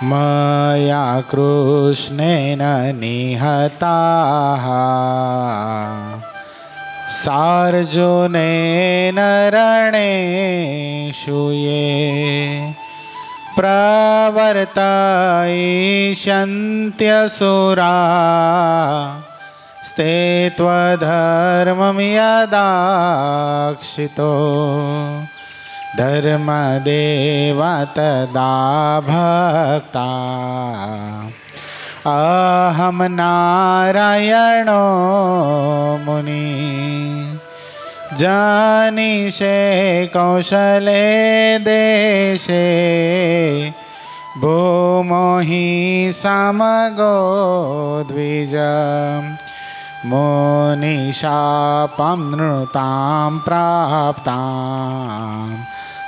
मया कृष्णेन निहताः सार्जुनेन रणेषु ये प्रवर्तयिष्यन्त्यसुरा स्ते त्वधर्मं यदाक्षितो धर्मदेव तदा भक्ता अहं नारायणो मुनि जानीषे कौशले देशे भूमो हि समगो द्विज मुनिशापं नृतां प्राप्तां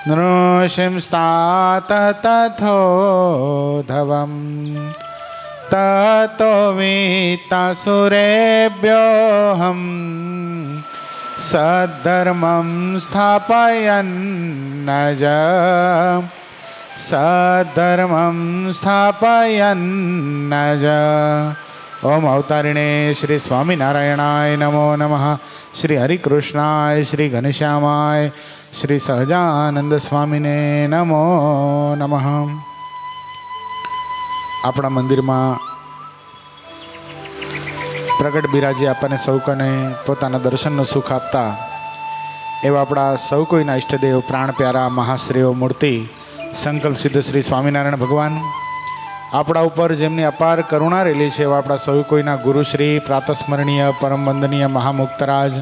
नृसिंस्तात तथोधवम् ततो वित्तसुरेभ्योऽहं सद्धर्मं स्थापयन्नज सद्धर्मं स्थापयन्नज। ओम अवतारिणे श्री स्वामीनारायणाय नमो नमः। श्री हरिकृष्णाय श्री घनश्यामाय श्री सहजानंद स्वामीने नमो नमः। આપણા મંદિરમાં પ્રગટ બિરાજી આપણને સૌ કોને પોતાના દર્શનનું સુખ આપતા એવા આપણા સૌ કોઈના ઈષ્ટદેવ પ્રાણ પ્યારા મહાશ્રેયો મૂર્તિ સંકલ્પ સિદ્ધ શ્રી સ્વામિનારાયણ ભગવાન આપણા ઉપર જેમની અપાર કરુણા રહેલી છે એવા આપણા સૌ કોઈના ગુરુશ્રી પ્રાતસ્મરણીય પરમ વંદનીય મહામુક્તરાજ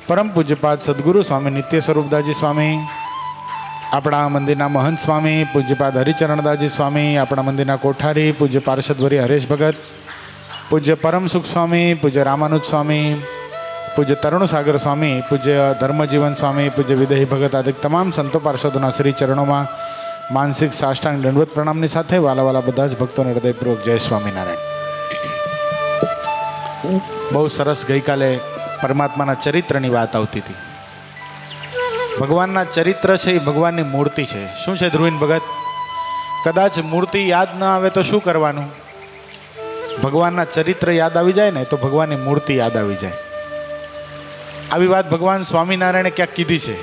પરમ પૂજ્યપાદ સદગુરુ સ્વામી નિત્ય સ્વરૂપદાસજી સ્વામી, આપણા મંદિરના મહંત સ્વામી પૂજ્યપાદ હરિચરણદાસજી સ્વામી, આપણા મંદિરના કોઠારી પૂજ્ય પાર્ષદવરી હરેશ ભગત, પૂજ્ય પરમ સુખ સ્વામી, પૂજ્ય રામાનુજ સ્વામી, પૂજ્ય તરુણસાગર સ્વામી, પૂજ્ય ધર્મજીવન સ્વામી, પૂજ્ય વિદેહી ભગત આદિ તમામ સંતો પાર્ષદોના શ્રી ચરણોમાં માનસિક સાષ્ટાંગ દંડવત પ્રણામની સાથે વાલા વાલા બધા જ ભક્તોને હૃદયપૂર્વક જય સ્વામિનારાયણ। બહુ સરસ ગઈકાલે પરમાત્માના ચરિત્રની વાત આવતી હતી। ભગવાનના ચરિત્ર છે એ ભગવાનની મૂર્તિ છે। શું છે ધ્રુવીન ભગત? કદાચ મૂર્તિ યાદ ન આવે તો શું કરવાનું? ભગવાનના ચરિત્ર યાદ આવી જાય ને તો ભગવાનની મૂર્તિ યાદ આવી જાય। આવી વાત ભગવાન સ્વામિનારાયણે ક્યાંક કીધી છે।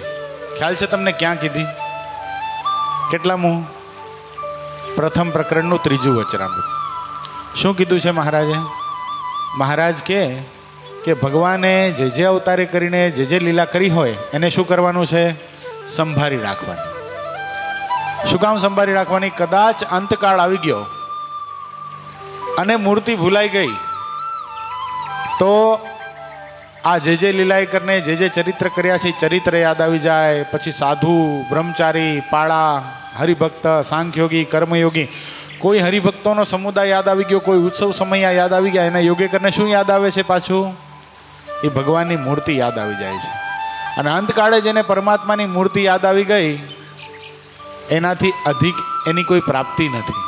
ખ્યાલ છે તમને ક્યાં કીધી? કેટલામું? પ્રથમ પ્રકરણનું 3જું વચનામૃત। શું કીધું છે મહારાજે? મહારાજ કે ભગવાને જે અવતારે કરીને જે લીલા કરી હોય એને શું કરવાનું છે? સંભાળી રાખવાની। શું કામ સંભાળી રાખવાની? કદાચ અંતકાળ આવી ગયો અને મૂર્તિ ભૂલાઈ ગઈ તો આ જે લીલાએ કરીને જે ચરિત્ર કર્યા છે એ ચરિત્ર યાદ આવી જાય। પછી સાધુ, બ્રહ્મચારી, પાળા, હરિભક્ત, સાંખ્યોગી, કર્મયોગી, કોઈ હરિભક્તોનો સમુદાય યાદ આવી ગયો, કોઈ ઉત્સવ સમય યાદ આવી ગયા, એના યોગે કરીને શું યાદ આવે છે પાછું? એ ભગવાનની મૂર્તિ યાદ આવી જાય છે। અને અંતકાળે જેને પરમાત્માની મૂર્તિ યાદ આવી ગઈ એનાથી અધિક એની કોઈ પ્રાપ્તિ નથી।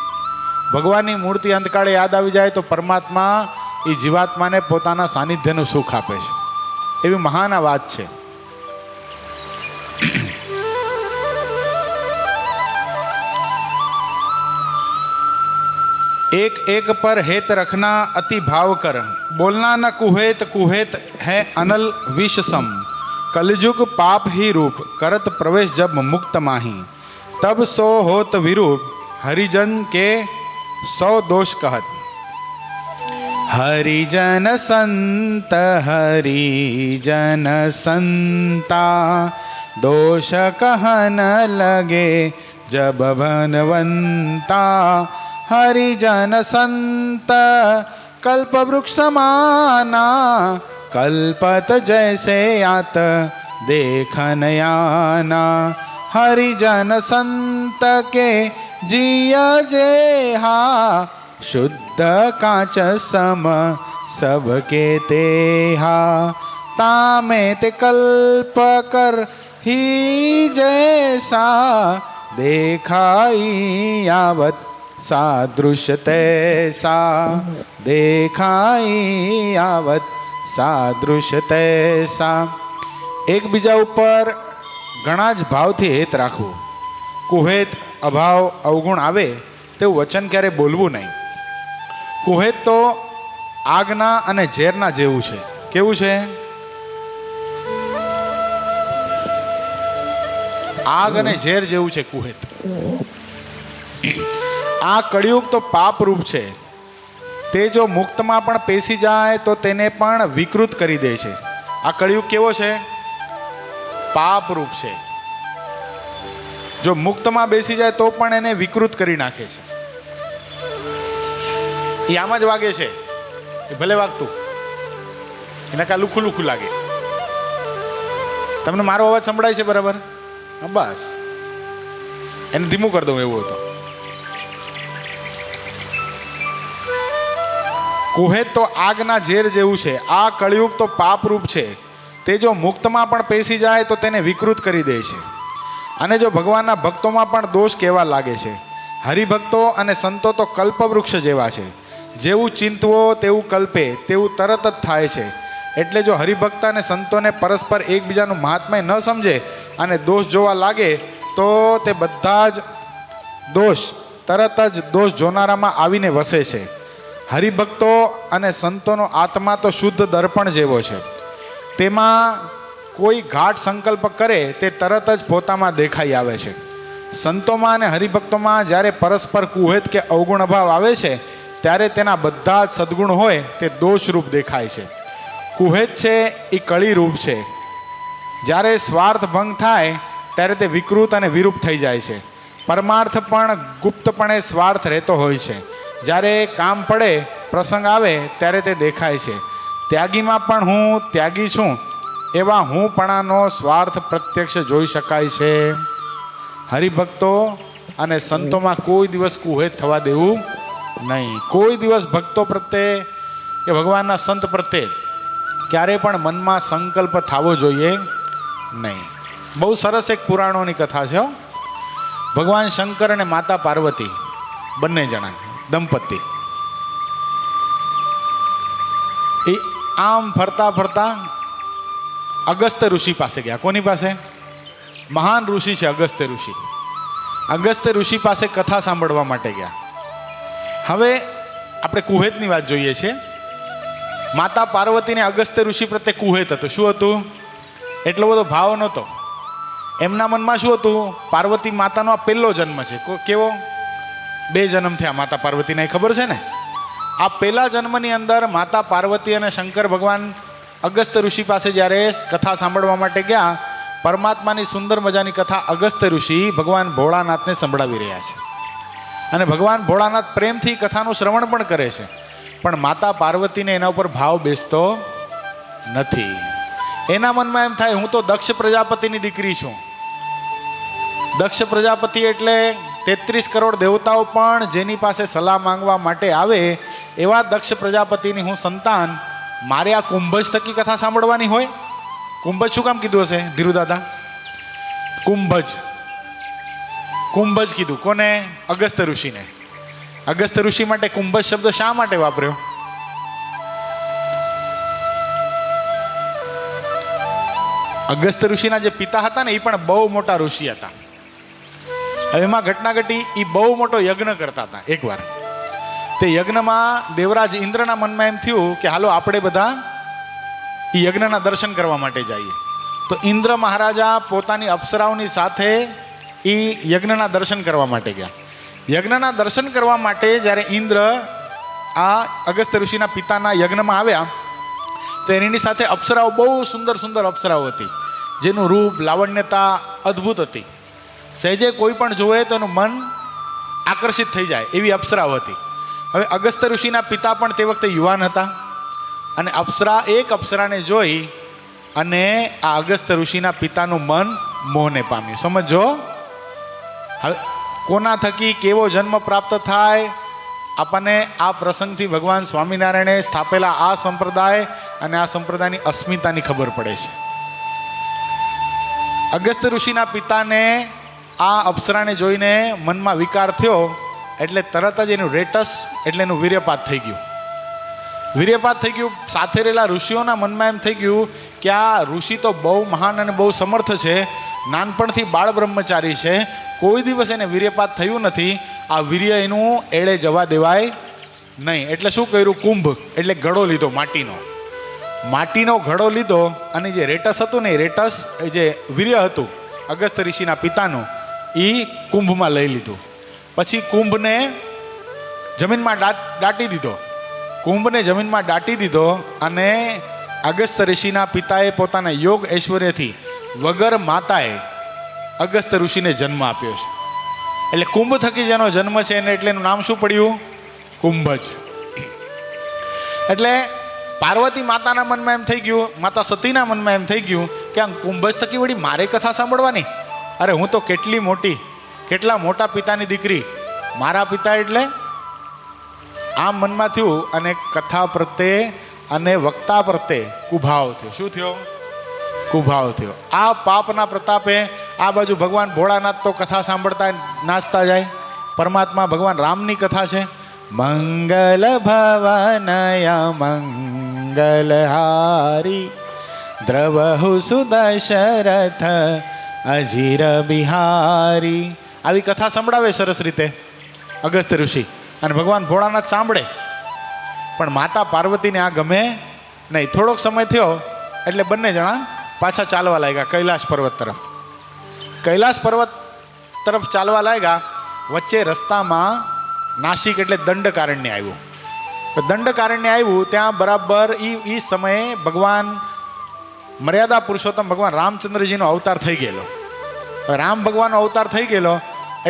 ભગવાનની મૂર્તિ અંતકાળે યાદ આવી જાય તો પરમાત્મા એ જીવાત્માને પોતાના સાનિધ્યનું સુખ આપે છે। એવી મહાન આ વાત છે। एक एक पर हेत रखना अति भाव कर, बोलना न कुहेत कुहेत है अनल विष सम। कलयुग पाप ही रूप, करत प्रवेश जब मुक्त माही। तब सो होत विरूप, हरिजन के 100 दोष कहत। हरिजन संता दोष कहन लगे जब भनवंता। हरिजन संत कल्प वृक्ष माना, कल्पत जैसे आत देखन आना। हरिजन संत के जिय जेहा, शुद्ध कांच सम सबके तेहा। तामे ते कल्प कर ही जैसा, देखाई आवत सादृश तैसा। देखाई आवत सादृश तैसा। एकबीजा ઉપર ઘણા જ ભાવથી હેત રાખવું। કુહેત અભાવ અવગુણ આવે તેવું વચન ક્યારે બોલવું નહીં. કુહેત તો આગના અને ઝેરના જેવું છે. કેવું છે? આગ અને ઝેર જેવું છે કુહેત. આ કળિયુગ તો પાપ રૂપ છે. તે જો મુક્તમાં પણ પેસી જાય તો તેને પણ વિકૃત કરી દે છે. આ કળિયુગ કેવો છે? પાપ રૂપ છે. જો મુક્તમાં બેસી જાય તો પણ એને વિકૃત કરી નાખે છે. એ આમ જ વાગે છે, એ ભલે વાગતું, એને કાં લુખું લુખું લાગે. તમને મારો અવાજ સંભળાય છે બરાબર? બસ એને ધીમું કરી દઉં એવું હતું. કુહેત તો આગના ઝેર જેવું છે. આ કળિયુગ તો પાપરૂપ છે. તે જો મુક્તમાં પણ પેસી જાય તો તેને વિકૃત કરી દે છે, અને જો ભગવાનના ભક્તોમાં પણ દોષ કહેવા લાગે છે. હરિભક્તો અને સંતો તો કલ્પવૃક્ષ જેવા છે. જેવું ચિંતવો તેવું કલ્પે તેવું તરત જ થાય છે. એટલે જો હરિભક્ત અને સંતોને પરસ્પર એકબીજાનું મહાત્મ્ય ન સમજે અને દોષ જોવા લાગે તો તે બધા જ દોષ તરત જ દોષ જોનારામાં આવીને વસે છે. હરિભક્તો અને સંતોનો આત્મા તો શુદ્ધ દર્પણ જેવો છે. તેમાં કોઈ ઘાટ સંકલ્પ કરે તે તરત જ પોતામાં દેખાઈ આવે છે. સંતોમાં અને હરિભક્તોમાં જ્યારે પરસ્પર કુહેત કે અવગુણ ભાવ આવે છે ત્યારે તેના બધા જ સદગુણ હોય તે દોષરૂપ દેખાય છે. કુહેત છે એ કળીરૂપ છે. જ્યારે સ્વાર્થ ભંગ થાય ત્યારે તે વિકૃત અને વિરૂપ થઈ જાય છે. પરમાર્થ પણ ગુપ્તપણે સ્વાર્થ રહેતો હોય છે. જ્યારે કામ પડે, પ્રસંગ આવે ત્યારે તે દેખાય છે. ત્યાગીમાં પણ હું ત્યાગી છું એવા હુંપણાનો સ્વાર્થ પ્રત્યક્ષ જોઈ શકાય છે. હરિભક્તો અને સંતોમાં કોઈ દિવસ કુહેત થવા દેવું નહીં. કોઈ દિવસ ભક્તો પ્રત્યે કે ભગવાનના સંત પ્રત્યે ક્યારે પણ મનમાં સંકલ્પ થવો જોઈએ નહીં. બહુ સરસ એક પુરાણોની કથા છે. ભગવાન શંકર અને માતા પાર્વતી બંને જણા દંપતી એ આમ ફરતા ફરતા અગસ્ત્ય ઋષિ પાસે ગયા. કોની પાસે? મહાન ઋષિ છે અગસ્ત્ય ઋષિ. અગસ્ત્ય ઋષિ પાસે કથા સાંભળવા માટે ગયા. હવે આપણે કુહેતની વાત જોઈએ છીએ. માતા પાર્વતીને અગસ્ત્ય ઋષિ પ્રત્યે કુહેત હતું. શું હતું? એટલો બધો ભાવ નહોતો. એમના મનમાં શું હતું? પાર્વતી માતાનો આ પહેલો જન્મ છે. કેવો? 2 જન્મ થયા માતા પાર્વતીને, ખબર છે ને? આ પહેલા જન્મની અંદર માતા પાર્વતી અને શંકર ભગવાન અગસ્ત્ય ઋષિ પાસે જ્યારે કથા સાંભળવા માટે ગયા, પરમાત્માની સુંદર મજાની કથા અગસ્ત્ય ઋષિ ભગવાન ભોળાનાથને સંભળાવી રહ્યા છે. અને ભગવાન ભોળાનાથ પ્રેમથી કથાનું શ્રવણ પણ કરે છે, પણ માતા પાર્વતીને એના ઉપર ભાવ બેસતો નથી. એના મનમાં એમ થાય, હું તો દક્ષ પ્રજાપતિની દીકરી છું. દક્ષ પ્રજાપતિ એટલે 33 કરોડ દેવતાઓ પણ જેની પાસે સલાહ માંગવા માટે આવે એવા દક્ષ પ્રજાપતિની હું સંતાન. મારે આ કુંભજ થકી કથા સાંભળવાની હોય? કુંભજ શું કામ કીધું હશે ધીરુ દાદા? કુંભજ, કુંભજ કીધું કોને? અગસ્ત્ય ઋષિને. અગસ્ત્ય ઋષિ માટે કુંભજ શબ્દ શા માટે વાપર્યો? અગસ્ત્ય ઋષિના જે પિતા હતા ને એ પણ બહુ મોટા ઋષિ હતા. હવે એમાં ઘટના ઘટી, એ બહુ મોટો યજ્ઞ કરતા હતા. એકવાર તે યજ્ઞમાં દેવરાજ ઇન્દ્રના મનમાં એમ થયું કે હાલો આપણે બધા એ યજ્ઞના દર્શન કરવા માટે જઈએ. તો ઇન્દ્ર મહારાજા પોતાની અપ્સરાઓની સાથે એ યજ્ઞના દર્શન કરવા માટે ગયા. યજ્ઞના દર્શન કરવા માટે જ્યારે ઇન્દ્ર આ અગસ્ત્ય ઋષિના પિતાના યજ્ઞમાં આવ્યા તો એની સાથે અપ્સરાઓ બહુ સુંદર સુંદર અપ્સરાઓ હતી, જેનું રૂપ લાવણ્યતા અદ્ભુત હતી. સહેજે કોઈ પણ જોવે તો એનું મન આકર્ષિત થઈ જાય એવી અપ્સરાઓ હતી. હવે અગસ્ત્ય ઋષિના પિતા પણ તે વખતે યુવાન હતા અને એક અપ્સરાને જોઈ અને આ અગસ્ત્ય ઋષિના પિતાનું મન મોહને પામ્યું. સમજો હવે કોના થકી કેવો જન્મ પ્રાપ્ત થાય આપણને આ પ્રસંગથી ભગવાન સ્વામિનારાયણે સ્થાપેલા આ સંપ્રદાય અને આ સંપ્રદાયની અસ્મિતાની ખબર પડે છે. અગસ્ત્ય ઋષિના પિતાને આ અપ્સરાને જોઈને મનમાં વિકાર થયો એટલે તરત જ એનું રેટસ એટલે એનું વીર્યપાત થઈ ગયું. વીર્યપાત થઈ ગયું. સાથે રહેલા ઋષિઓના મનમાં એમ થઈ ગયું કે આ ઋષિ તો બહુ મહાન અને બહુ સમર્થ છે, નાનપણથી બાળ બ્રહ્મચારી છે, કોઈ દિવસ એને વીર્યપાત થયું નથી. આ વીર્ય એનું એળે જવા દેવાય નહીં. એટલે શું કર્યું? કુંભ એટલે ઘડો લીધો, માટીનો ઘડો લીધો, અને જે રેટસ હતું ને, રેટસ જે વીર્ય હતું અગસ્ત્ય ઋષિના પિતાનું, એ કુંભમાં લઈ લીધું. પછી કુંભને જમીનમાં દાટી દીધો. કુંભને જમીનમાં દાટી દીધો અને અગસ્ત્ય ઋષિના પિતાએ પોતાના યોગ ઐશ્વર્યથી વગર માતાએ અગસ્ત્ય ઋષિને જન્મ આપ્યો છે. એટલે કુંભ થકી જેનો જન્મ છે એને એટલે એનું નામ શું પડ્યું? કુંભજ. એટલે પાર્વતી માતાના મનમાં એમ થઈ ગયું, માતા સતીના મનમાં એમ થઈ ગયું કે આ કુંભજ થકી વળી મારે કથા સાંભળવાની? અરે હું તો કેટલા મોટા પિતાની દીકરી, મારા પિતા એટલે આમ મનમાં થયું. અને કથા પ્રત્યે અને વક્તા પ્રત્યે કુભાવ થયો. શું થયો? કુભાવ થયો. આ પાપના પ્રતાપે આ બાજુ ભગવાન ભોળાનાથ તો કથા સાંભળતા નાચતા જાય. પરમાત્મા ભગવાન રામની કથા છે. મંગલ ભવનય મંગલહારી દ્રવહુ સુદશરથ અજીર બિહારી. આવી કથા સંભળાવે સરસ રીતે અગસ્ત્ય ઋષિ, અને ભગવાન ભોળાનાથ સાંભળે. પણ માતા પાર્વતીને આ ગમે નહીં. થોડોક સમય થયો એટલે બંને જણા પાછા ચાલવા લાગ્યા કૈલાસ પર્વત તરફ. કૈલાસ પર્વત તરફ ચાલવા લાગ્યા. વચ્ચે રસ્તામાં નાસિક એટલે દંડકારણ્ય આવ્યું. દંડકારણ્ય આવ્યું ત્યાં બરાબર એ સમયે ભગવાન મર્યાદા પુરુષોત્તમ ભગવાન રામચંદ્રજીનો અવતાર થઈ ગયેલો. રામ ભગવાનનો અવતાર થઈ ગયેલો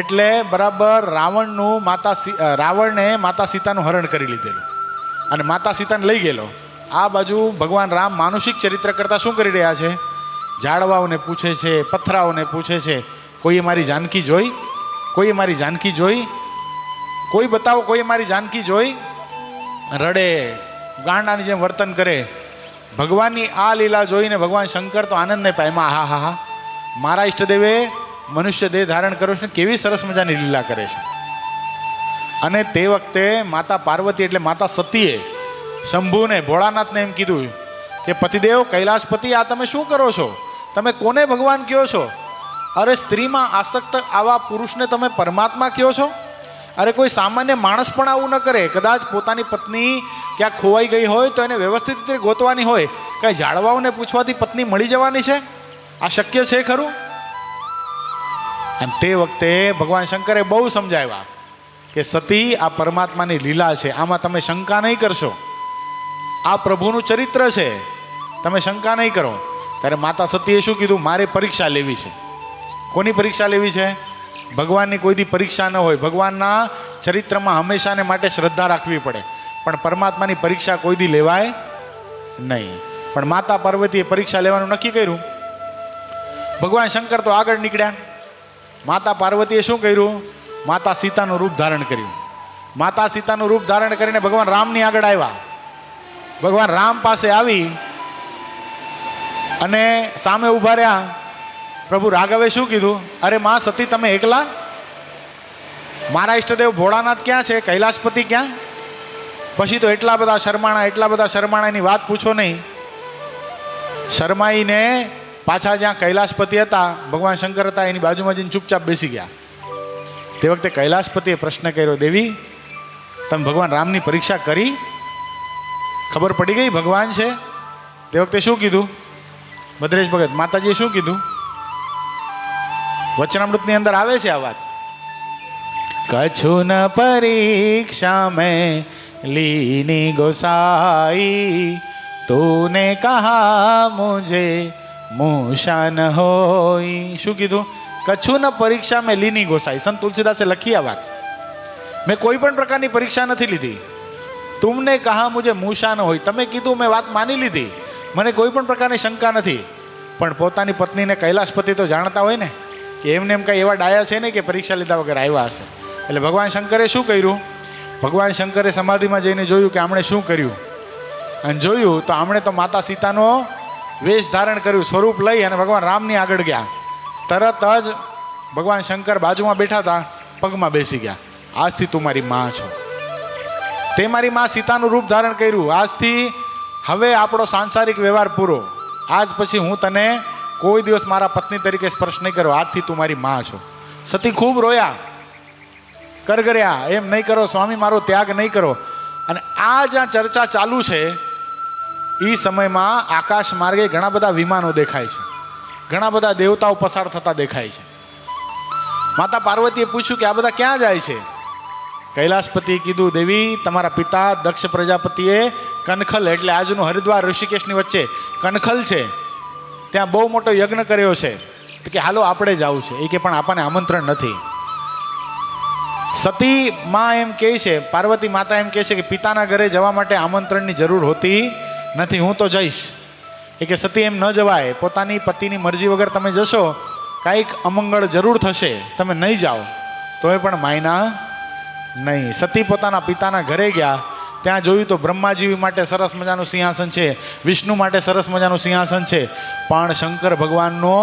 એટલે બરાબર રાવણને માતા સીતાનું હરણ કરી લીધેલું અને માતા સીતાને લઈ ગયેલો. આ બાજુ ભગવાન રામ માનુષિક ચરિત્ર કરતા શું કરી રહ્યા છે? ઝાડવાઓને પૂછે છે, પથરાઓને પૂછે છે, કોઈએ મારી જાનકી જોઈ? કોઈએ મારી જાનકી જોઈ? કોઈ બતાવો, કોઈ મારી જાનકી જોઈ? રડે, ગાંડાની જેમ વર્તન કરે. ભગવાનની આ લીલા જોઈને ભગવાન શંકર તો આનંદને પામ્યા. હા હા હા, મારા ઈષ્ટદેવે મનુષ્ય દેહ ધારણ કર્યો છે, કેવી સરસ મજાની લીલા કરે છે. અને તે વખતે માતા પાર્વતી એટલે માતા સતીએ શંભુને ભોળાનાથને એમ કીધું કે પતિદેવ કૈલાસપતિ, આ તમે શું કરો છો? તમે કોને ભગવાન કહો છો? અરે સ્ત્રીમાં આસક્ત આવા પુરુષને તમે પરમાત્મા કહો છો? અરે કોઈ સામાન્ય માણસ પણ આવું ન કરે. કદાચ પોતાની પત્ની ક્યાંક ખોવાઈ ગઈ હોય તો એને વ્યવસ્થિત રીતે ગોતવાની હોય. કઈ ઝાડવાઓને પૂછવાથી પત્ની મળી જવાની છે? આ શક્ય છે ખરું? અને તે વખતે ભગવાન શંકરે બહુ સમજાવ્યા કે સતી, આ પરમાત્માની લીલા છે, આમાં તમે શંકા નહીં કરશો. આ પ્રભુનું ચરિત્ર છે, તમે શંકા નહીં કરો. ત્યારે માતા સતીએ શું કીધું? મારે પરીક્ષા લેવી છે. કોની પરીક્ષા લેવી છે? ભગવાનની કોઈ દી પરીક્ષા ન હોય. ભગવાનના ચરિત્રમાં હંમેશાને માટે શ્રદ્ધા રાખવી પડે, પણ પરમાત્માની પરીક્ષા કોઈ દી લેવાય નહીં. પણ માતા પાર્વતીએ પરીક્ષા લેવાનું નક્કી કર્યું. ભગવાન શંકર તો આગળ નીકળ્યા. માતા પાર્વતીએ શું કર્યું? માતા સીતાનું રૂપ ધારણ કર્યું. માતા સીતાનું રૂપ ધારણ કરીને ભગવાન રામની આગળ આવ્યા. ભગવાન રામ પાસે આવી અને સામે ઉભા રહ્યા. પ્રભુ રાઘવે શું કીધું? અરે માં સતી, તમે એકલા? મારા ઈષ્ટદેવ ભોળાનાથ ક્યાં છે? કૈલાસપતિ ક્યાં? પછી તો એટલા બધા શરમાણાની વાત પૂછો નહીં. શરમાઈને પાછા જ્યાં કૈલાસપતિ હતા, ભગવાન શંકર હતા, એની બાજુમાં જઈને ચૂપચાપ બેસી ગયા. તે વખતે કૈલાસપતિએ પ્રશ્ન કર્યો, દેવી તમે ભગવાન રામની પરીક્ષા કરી? ખબર પડી ગઈ ભગવાન છે? તે વખતે શું કીધું? ભદ્રેશ ભગત માતાજીએ શું કીધું? વચનામૃતની અંદર આવે છે આ વાત. કछु ન પરીક્ષા મેં લીની ગોસાઈ, તૂને કહા મુझे મૂષા ન હોઈ. શું કીધું? કछु ન પરીક્ષા મેં લીની ગોસાઈ. સંત તુલસીદાસે લખી આ વાત. મેં કોઈ પણ પ્રકારની પરીક્ષા નથી લીધી. તુમને કહા મુझे મૂષા ન હોય. તમે કીધું, મેં વાત માની લીધી, મને કોઈ પણ પ્રકારની શંકા નથી. પણ પોતાની પત્નીને કૈલાસપતિ તો જાણતા હોય ને કે એમને એમ કાંઈ એવા ડાયા છે ને કે પરીક્ષા લીધા વગર આવ્યા હશે. એટલે ભગવાન શંકરે શું કર્યું? ભગવાન શંકરે સમાધિમાં જઈને જોયું કે આમણે શું કર્યું. અને જોયું તો આમણે તો માતા સીતાનો વેશ ધારણ કર્યું, સ્વરૂપ લઈ અને ભગવાન રામની આગળ ગયા. તરત જ ભગવાન શંકર બાજુમાં બેઠા હતા, પગમાં બેસી ગયા. આજથી તું મારી માં છો. તે મારી માં સીતાનું રૂપ ધારણ કર્યું. આજથી હવે આપણો સાંસારિક વ્યવહાર પૂરો. આજ પછી હું તને કોઈ દિવસ મારા પત્ની તરીકે સ્પર્શ નહીં કર્યો. આજથી તું મારી માં છો. સતી ખૂબ રોયા, કરગર્યા, એમ નહીં કરો સ્વામી, મારો ત્યાગ નહીં કરો. અને આ જ્યાં ચર્ચા ચાલુ છે એ સમયમાં આકાશ માર્ગે ઘણા બધા વિમાનો દેખાય છે, ઘણા બધા દેવતાઓ પસાર થતા દેખાય છે. માતા પાર્વતીએ પૂછ્યું કે આ બધા ક્યાં જાય છે? કૈલાસપતિએ કીધું, દેવી તમારા પિતા દક્ષ પ્રજાપતિએ કનખલ એટલે આજનું હરિદ્વાર ઋષિકેશની વચ્ચે કનખલ છે, ત્યાં બહુ મોટો યજ્ઞ કર્યો છે, કે હાલો આપણે જવું છે. એ કે પણ આપણને આમંત્રણ નથી. સતી માં એમ કહે છે, પાર્વતી માતા એમ કહે છે કે પિતાના ઘરે જવા માટે આમંત્રણની જરૂર હોતી નથી, હું તો જઈશ. એ કે સતી એમ ન જવાય, પોતાની પતિની મરજી વગર તમે જશો કાંઈક અમંગળ જરૂર થશે, તમે નહીં જાઓ તોય પણ માયના નહીં. સતી પોતાના પિતાના ઘરે ગયા, ત્યાં જોયું તો બ્રહ્માજી માટે સરસ મજાનું સિંહાસન છે, વિષ્ણુ માટે સરસ મજાનું સિંહાસન છે, પણ શંકર ભગવાનનો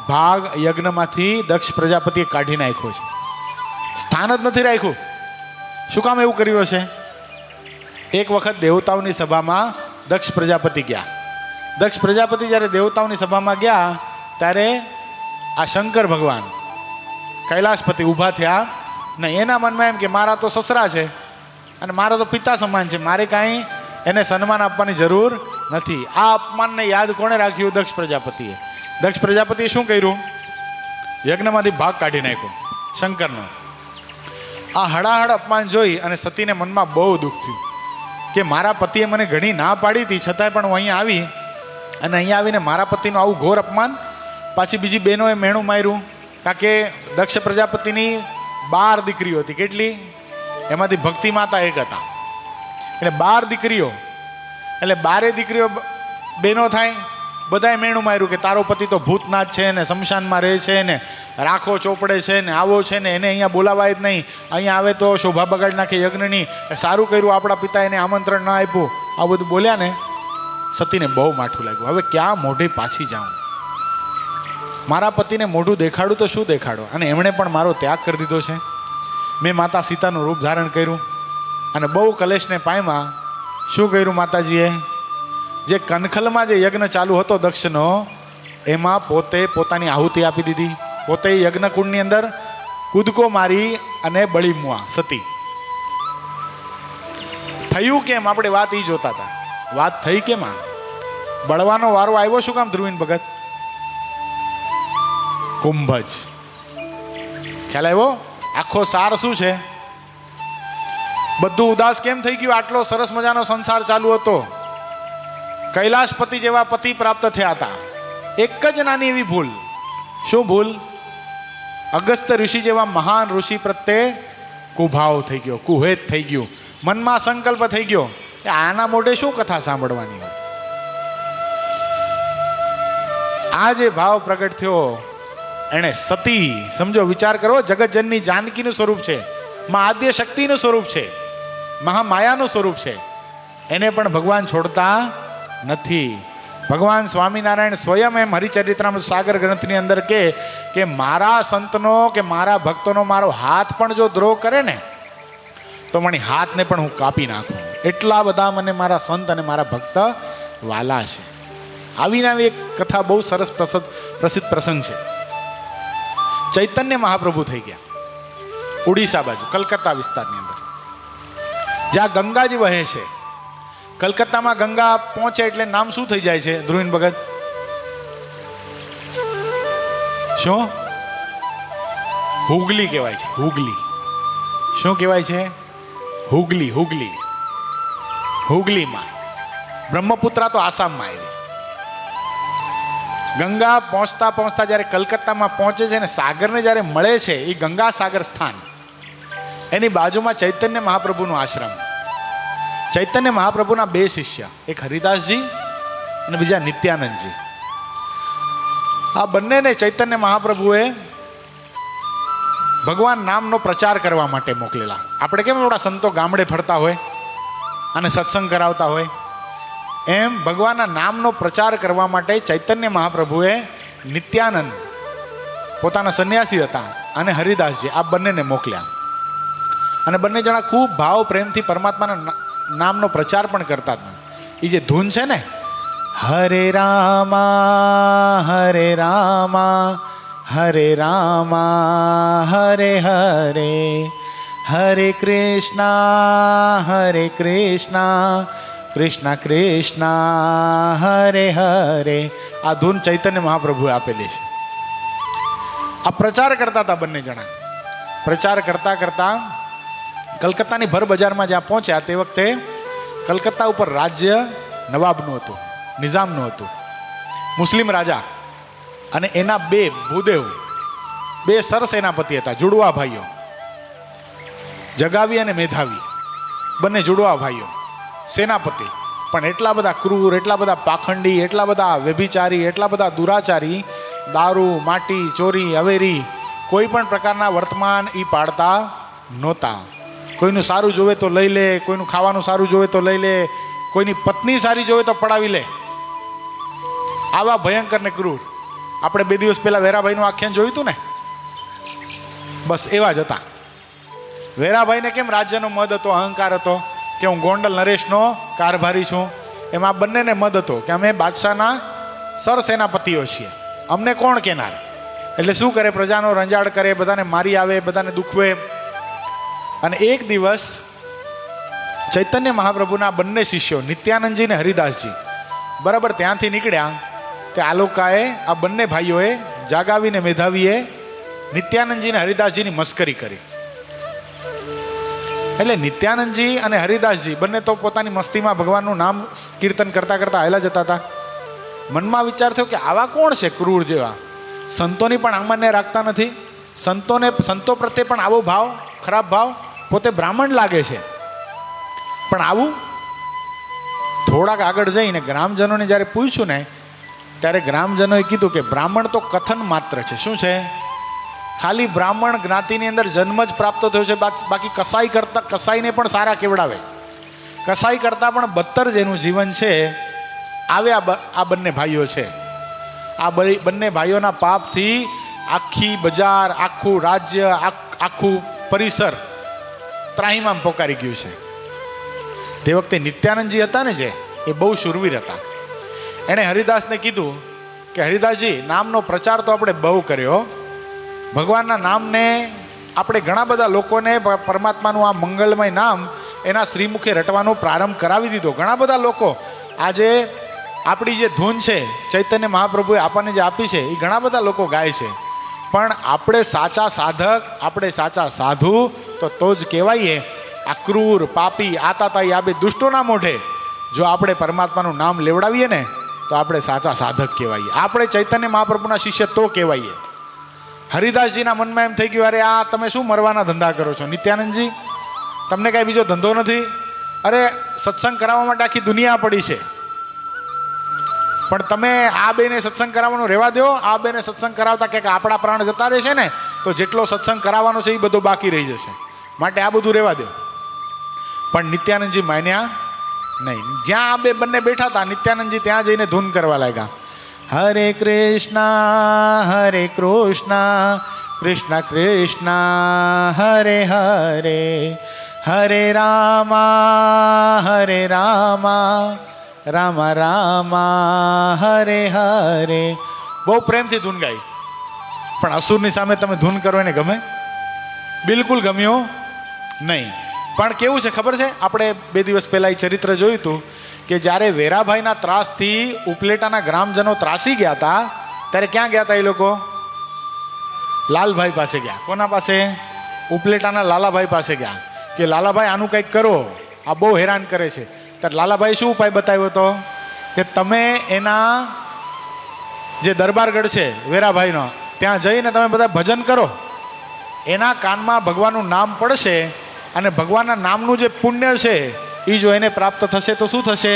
ભાગ યજ્ઞમાંથી દક્ષ પ્રજાપતિએ કાઢી નાખ્યો છે, સ્થાન જ નથી રાખ્યું. શું કામ એવું કર્યું હશે? એક વખત દેવતાઓની સભામાં દક્ષ પ્રજાપતિ ગયા. દક્ષ પ્રજાપતિ જ્યારે દેવતાઓની સભામાં ગયા ત્યારે આ શંકર ભગવાન કૈલાસપતિ ઊભા થયા ને એના મનમાં એમ કે મારા તો સસરા છે અને મારા તો પિતા સમાન છે, મારે કાંઈ એને સન્માન આપવાની જરૂર નથી. આ અપમાનને યાદ કોણે રાખ્યું? દક્ષ પ્રજાપતિએ. દક્ષ પ્રજાપતિએ શું કર્યું? યજ્ઞમાંથી ભાગ કાઢી નાખ્યો શંકરનો. આ હળાહળ અપમાન જોઈ અને સતીને મનમાં બહુ દુઃખ થયું કે મારા પતિએ મને ઘણી ના પાડી હતી, છતાંય પણ હું અહીંયા આવી અને અહીંયા આવીને મારા પતિનું આવું ઘોર અપમાન. પાછી બીજી બહેનોએ મેણું માર્યું, કારણ કે દક્ષ પ્રજાપતિની 12 દીકરીઓ હતી. કેટલી? એમાંથી ભક્તિ માતા એક હતા, એટલે 12 દીકરીઓ, એટલે 12 દીકરીઓ બહેનો થાય. બધાએ મેણું માર્યું કે તારો પતિ તો ભૂતનાથ છે ને શમશાનમાં રહે છે ને રાખો ચોપડે છે ને આવો છે ને એને અહીંયા બોલાવાય જ નહીં, અહીંયા આવે તો શોભા બગાડી નાખે યજ્ઞની, સારું કર્યું આપણા પિતા એને આમંત્રણ ન આપ્યું. આ બધું બોલ્યા ને સતીને બહુ માઠું લાગ્યું. હવે ક્યાં મોઢે પાછી જાઉં? મારા પતિને મોઢું દેખાડું તો શું દેખાડો? અને એમણે પણ મારો ત્યાગ કરી દીધો છે. મેં માતા સીતાનું રૂપ ધારણ કર્યું અને બહુ કલેશને પામ્યા. શું કર્યું માતાજીએ? જે કનખલમાં જે યજ્ઞ ચાલુ હતો દક્ષનો, એમાં પોતે પોતાની આહુતિ આપી દીધી. પોતે યજ્ઞકુંડની અંદર કૂદકો મારી અને બળી મુઆ સતી. થયું કેમ? આપણે વાત એ જોતા હતા. વાત થઈ કેમ? બળવાનો વારો આવ્યો શું કામ? ધ્રુવીન ભગત કુંભજ. ખ્યાલ આવ્યો? આખો સાર શું છે? બધું ઉદાસ કેમ થઈ ગયું? આટલો સરસ મજાનો સંસાર ચાલુ હતો, કૈલાસપતિ જેવા પતિ પ્રાપ્ત થયા હતા. એક જ નાની એવી ભૂલ. શું ભૂલ? અગસ્ત્ય ઋષિ જેવા મહાન ઋષિ પ્રત્યે કુભાવ થઈ ગયો, કુહેત થઈ ગયું, મનમાં સંકલ્પ થઈ ગયો કે આના મોઢે શું કથા સાંભળવાની હોય. આ જે ભાવ પ્રગટ થયો એને સતી, સમજો, વિચાર કરો, જગતજનની જાનકીનું સ્વરૂપ છે, માં આદ્ય શક્તિનું સ્વરૂપ છે, મહામાયાનું સ્વરૂપ છે, એને પણ ભગવાન છોડતા નથી. ભગવાન સ્વામિનારાયણ સ્વયં એમ હરિચરિત્રામૃત સાગર ગ્રંથની અંદર કે મારા સંતનો કે મારા ભક્તોનો મારો હાથ પણ જો દ્રોહ કરે ને તો મને હાથને પણ હું કાપી નાખું. એટલા બધા મને મારા સંત અને મારા ભક્ત વાલા છે. આવીને આવી એક કથા, બહુ સરસ પ્રસિદ્ધ પ્રસંગ છે. ચૈતન્ય મહાપ્રભુ થઈ ગયા ઉડીસા બાજુ, કલકત્તા વિસ્તારની અંદર, જ્યાં ગંગાજી વહે છે. કલકત્તામાં ગંગા પહોંચે એટલે નામ શું થઈ જાય છે ધ્રુવીન ભગત? શું? હુગલી કહેવાય છે. હુગલી. શું કહેવાય છે? હુગલી. હુગલી. હુગલીમાં બ્રહ્મપુત્રા તો આસામમાં આવી. ગંગા પહોંચતા પહોંચતા જ્યારે કલકત્તામાં પહોંચે છે ને સાગરને જ્યારે મળે છે, એ ગંગા સાગર સ્થાન, એની બાજુમાં ચૈતન્ય મહાપ્રભુનો આશ્રમ. ચૈતન્ય મહાપ્રભુના 2 શિષ્ય, એક હરિદાસજી અને બીજા નિત્યાનંદજી. આ બંનેને ચૈતન્ય મહાપ્રભુએ ભગવાન નામનો પ્રચાર કરવા માટે મોકલેલા. આપણે કેમ થોડા સંતો ગામડે ફરતા હોય અને સત્સંગ કરાવતા હોય, એમ ભગવાનના નામનો પ્રચાર કરવા માટે ચૈતન્ય મહાપ્રભુએ નિત્યાનંદ, પોતાના સંન્યાસી હતા, અને હરિદાસજી, આ બંનેને મોકલ્યા. અને બંને જણા ખૂબ ભાવ પ્રેમથી પરમાત્માના નામનો પ્રચાર પણ કરતા હતા. એ જે ધૂન છે ને, હરે રામા હરે રામા હરે હરે હરે કૃષ્ણ કૃષ્ણ કૃષ્ણ હરે હરે. આ ધૂન ચૈતન્ય મહાપ્રભુએ આપેલી છે. આ પ્રચાર કરતા હતા બંને જણા. પ્રચાર કરતા કરતા કલકત્તાની ભર બજારમાં જ્યાં પહોંચ્યા તે વખતે કલકત્તા ઉપર રાજ્ય નવાબનું હતું, નિઝામનું હતું, મુસ્લિમ રાજા અને એના બે ભૂદેવ, બે સરસેનાપતિ હતા, જુડવા ભાઈઓ, જગાવી અને મેધાવી, બંને જુડવા ભાઈઓ સેનાપતિ. પણ એટલા બધા ક્રૂર, એટલા બધા પાખંડી, એટલા બધા વ્યભિચારી, એટલા બધા દુરાચારી, દારૂ, માટી, ચોરી, અવેરી, કોઈ પણ પ્રકારના વર્તમાન ઈ પાડતા નહોતા. કોઈનું સારું જોવે તો લઈ લે, કોઈનું ખાવાનું સારું જોવે તો લઈ લે, કોઈની પત્ની સારી જોવે તો પડાવી લે. આવા ભયંકર ને ક્રૂર. આપણે 2 દિવસ પહેલા વેરાભાઈનું આખ્યાન જોયું હતું ને, બસ એવા જ હતા. વેરાભાઈને કેમ રાજ્યનો મદ હતો, અહંકાર હતો કે હું ગોંડલ નરેશનો કારભારી છું, એમાં બંનેને મદ હતો કે અમે બાદશાહના સરસેનાપતિઓ છીએ, અમને કોણ કેનાર. એટલે શું કરે, પ્રજાનો રંજાડ કરે, બધાને મારી આવે, બધાને દુખવે. અને એક દિવસ ચૈતન્ય મહાપ્રભુના બંને શિષ્યો નિત્યાનંદજી ને હરિદાસજી બરાબર ત્યાંથી નીકળ્યા. તે આ લોકોએ, આ બંને ભાઈઓએ, જાગાવીને મેધાવીએ નિત્યાનંદજી ને હરિદાસજીની મસ્કરી કરી. એટલે નિત્યાનંદજી અને હરિદાસજી બંને તો પોતાની મસ્તીમાં ભગવાનનું નામ કીર્તન કરતા કરતા હાલ્યા જતા હતા. મનમાં વિચાર થયો કે આવા કોણ છે ક્રૂર જેવા, સંતોની પણ આમાન્ય રાખતા નથી, સંતો પ્રત્યે પણ આવો ભાવ, ખરાબ ભાવ, પોતે બ્રાહ્મણ લાગે છે પણ આવું. થોડાક આગળ જઈને ગ્રામજનોને જ્યારે પૂછ્યું ને ત્યારે ગ્રામજનોએ કીધું કે બ્રાહ્મણ તો કથન માત્ર છે. શું છે? ખાલી બ્રાહ્મણ જ્ઞાતિની અંદર જન્મ જ પ્રાપ્ત થયો છે, બાકી કસાઈને પણ સારા કેવડાવે, કસાઈ કરતાં પણ બદતર જેનું જીવન છે આવે આ બંને ભાઈઓ છે. આ બંને ભાઈઓના પાપથી આખી બજાર, આખું રાજ્ય, આખું પરિસર ત્રાહીમામ પોકારી ગયું છે. તે વખતે નિત્યાનંદજી હતા ને, જે એ બહુ શૂરવીર હતા. એણે હરિદાસને કીધું કે હરિદાસજી, નામનો પ્રચાર તો આપણે બહુ કર્યો, ભગવાનના નામને આપણે ઘણા બધા લોકોને પરમાત્માનું આ મંગલમય નામ એના શ્રીમુખે રટવાનો પ્રારંભ કરાવી દીધો. ઘણા બધા લોકો આજે આપણી જે ધૂન છે ચૈતન્ય મહાપ્રભુએ આપણને જે આપી છે એ ઘણા બધા લોકો ગાય છે. પણ આપણે સાચા સાધક, આપણે સાચા સાધુ તો જ કહેવાઈએ. આ ક્રૂર, પાપી, આતાતાઈ, આ બે દુષ્ટોના મોઢે જો આપણે પરમાત્માનું નામ લેવડાવીએ ને તો આપણે સાચા સાધક કહેવાઈએ. આપણે ચૈતન્ય મહાપ્રભુના શિષ્ય તો કહેવાઈએ. હરિદાસજીના મનમાં એમ થઈ ગયું, અરે આ તમે શું મરવાના ધંધા કરો છો નિત્યાનંદજી, તમને કાંઈ બીજો ધંધો નથી? અરે સત્સંગ કરાવવા માટે આખી દુનિયા પડી છે, પણ તમે આ બેને સત્સંગ કરાવવાનું રહેવા દો. આ બેને સત્સંગ કરાવતા કે આપણા પ્રાણ જતા રહેશે ને તો જેટલો સત્સંગ કરાવવાનો છે એ બધો બાકી રહી જશે, માટે આ બધું રહેવા દો. પણ નિત્યાનંદજી માન્યા નહીં. જ્યાં આ બંને બેઠા હતા નિત્યાનંદજી ત્યાં જઈને ધૂન કરવા લાગ્યા. હરે કૃષ્ણ કૃષ્ણ કૃષ્ણ હરે હરે હરે રામા રામ રામ હરે હરે. બહુ પ્રેમથી ધૂન ગાઈ. પણ અસુરની સામે તમે ધૂન કરો એને ગમે? બિલકુલ ગમ્યું નહીં. પણ કેવું છે ખબર છે, આપણે 2 દિવસ પહેલા એ ચરિત્ર જોયું હતું કે જ્યારે વેરાભાઈના ત્રાસથી ઉપલેટાના ગ્રામજનો ત્રાસી ગયા હતા ત્યારે ક્યાં ગયા હતા એ લોકો? લાલભાઈ પાસે ગયા. કોના પાસે? ઉપલેટાના લાલાભાઈ પાસે ગયા કે લાલાભાઈ આનું કંઈક કરો, આ બહુ હેરાન કરે છે. ત્યારે લાલાભાઈ શું ઉપાય બતાવ્યો હતો કે તમે એના જે દરબારગઢ છે વેરાભાઈનો, ત્યાં જઈને તમે બધા ભજન કરો, એના કાનમાં ભગવાનનું નામ પડશે અને ભગવાનના નામનું જે પુણ્ય છે એ જો એને પ્રાપ્ત થશે તો શું થશે?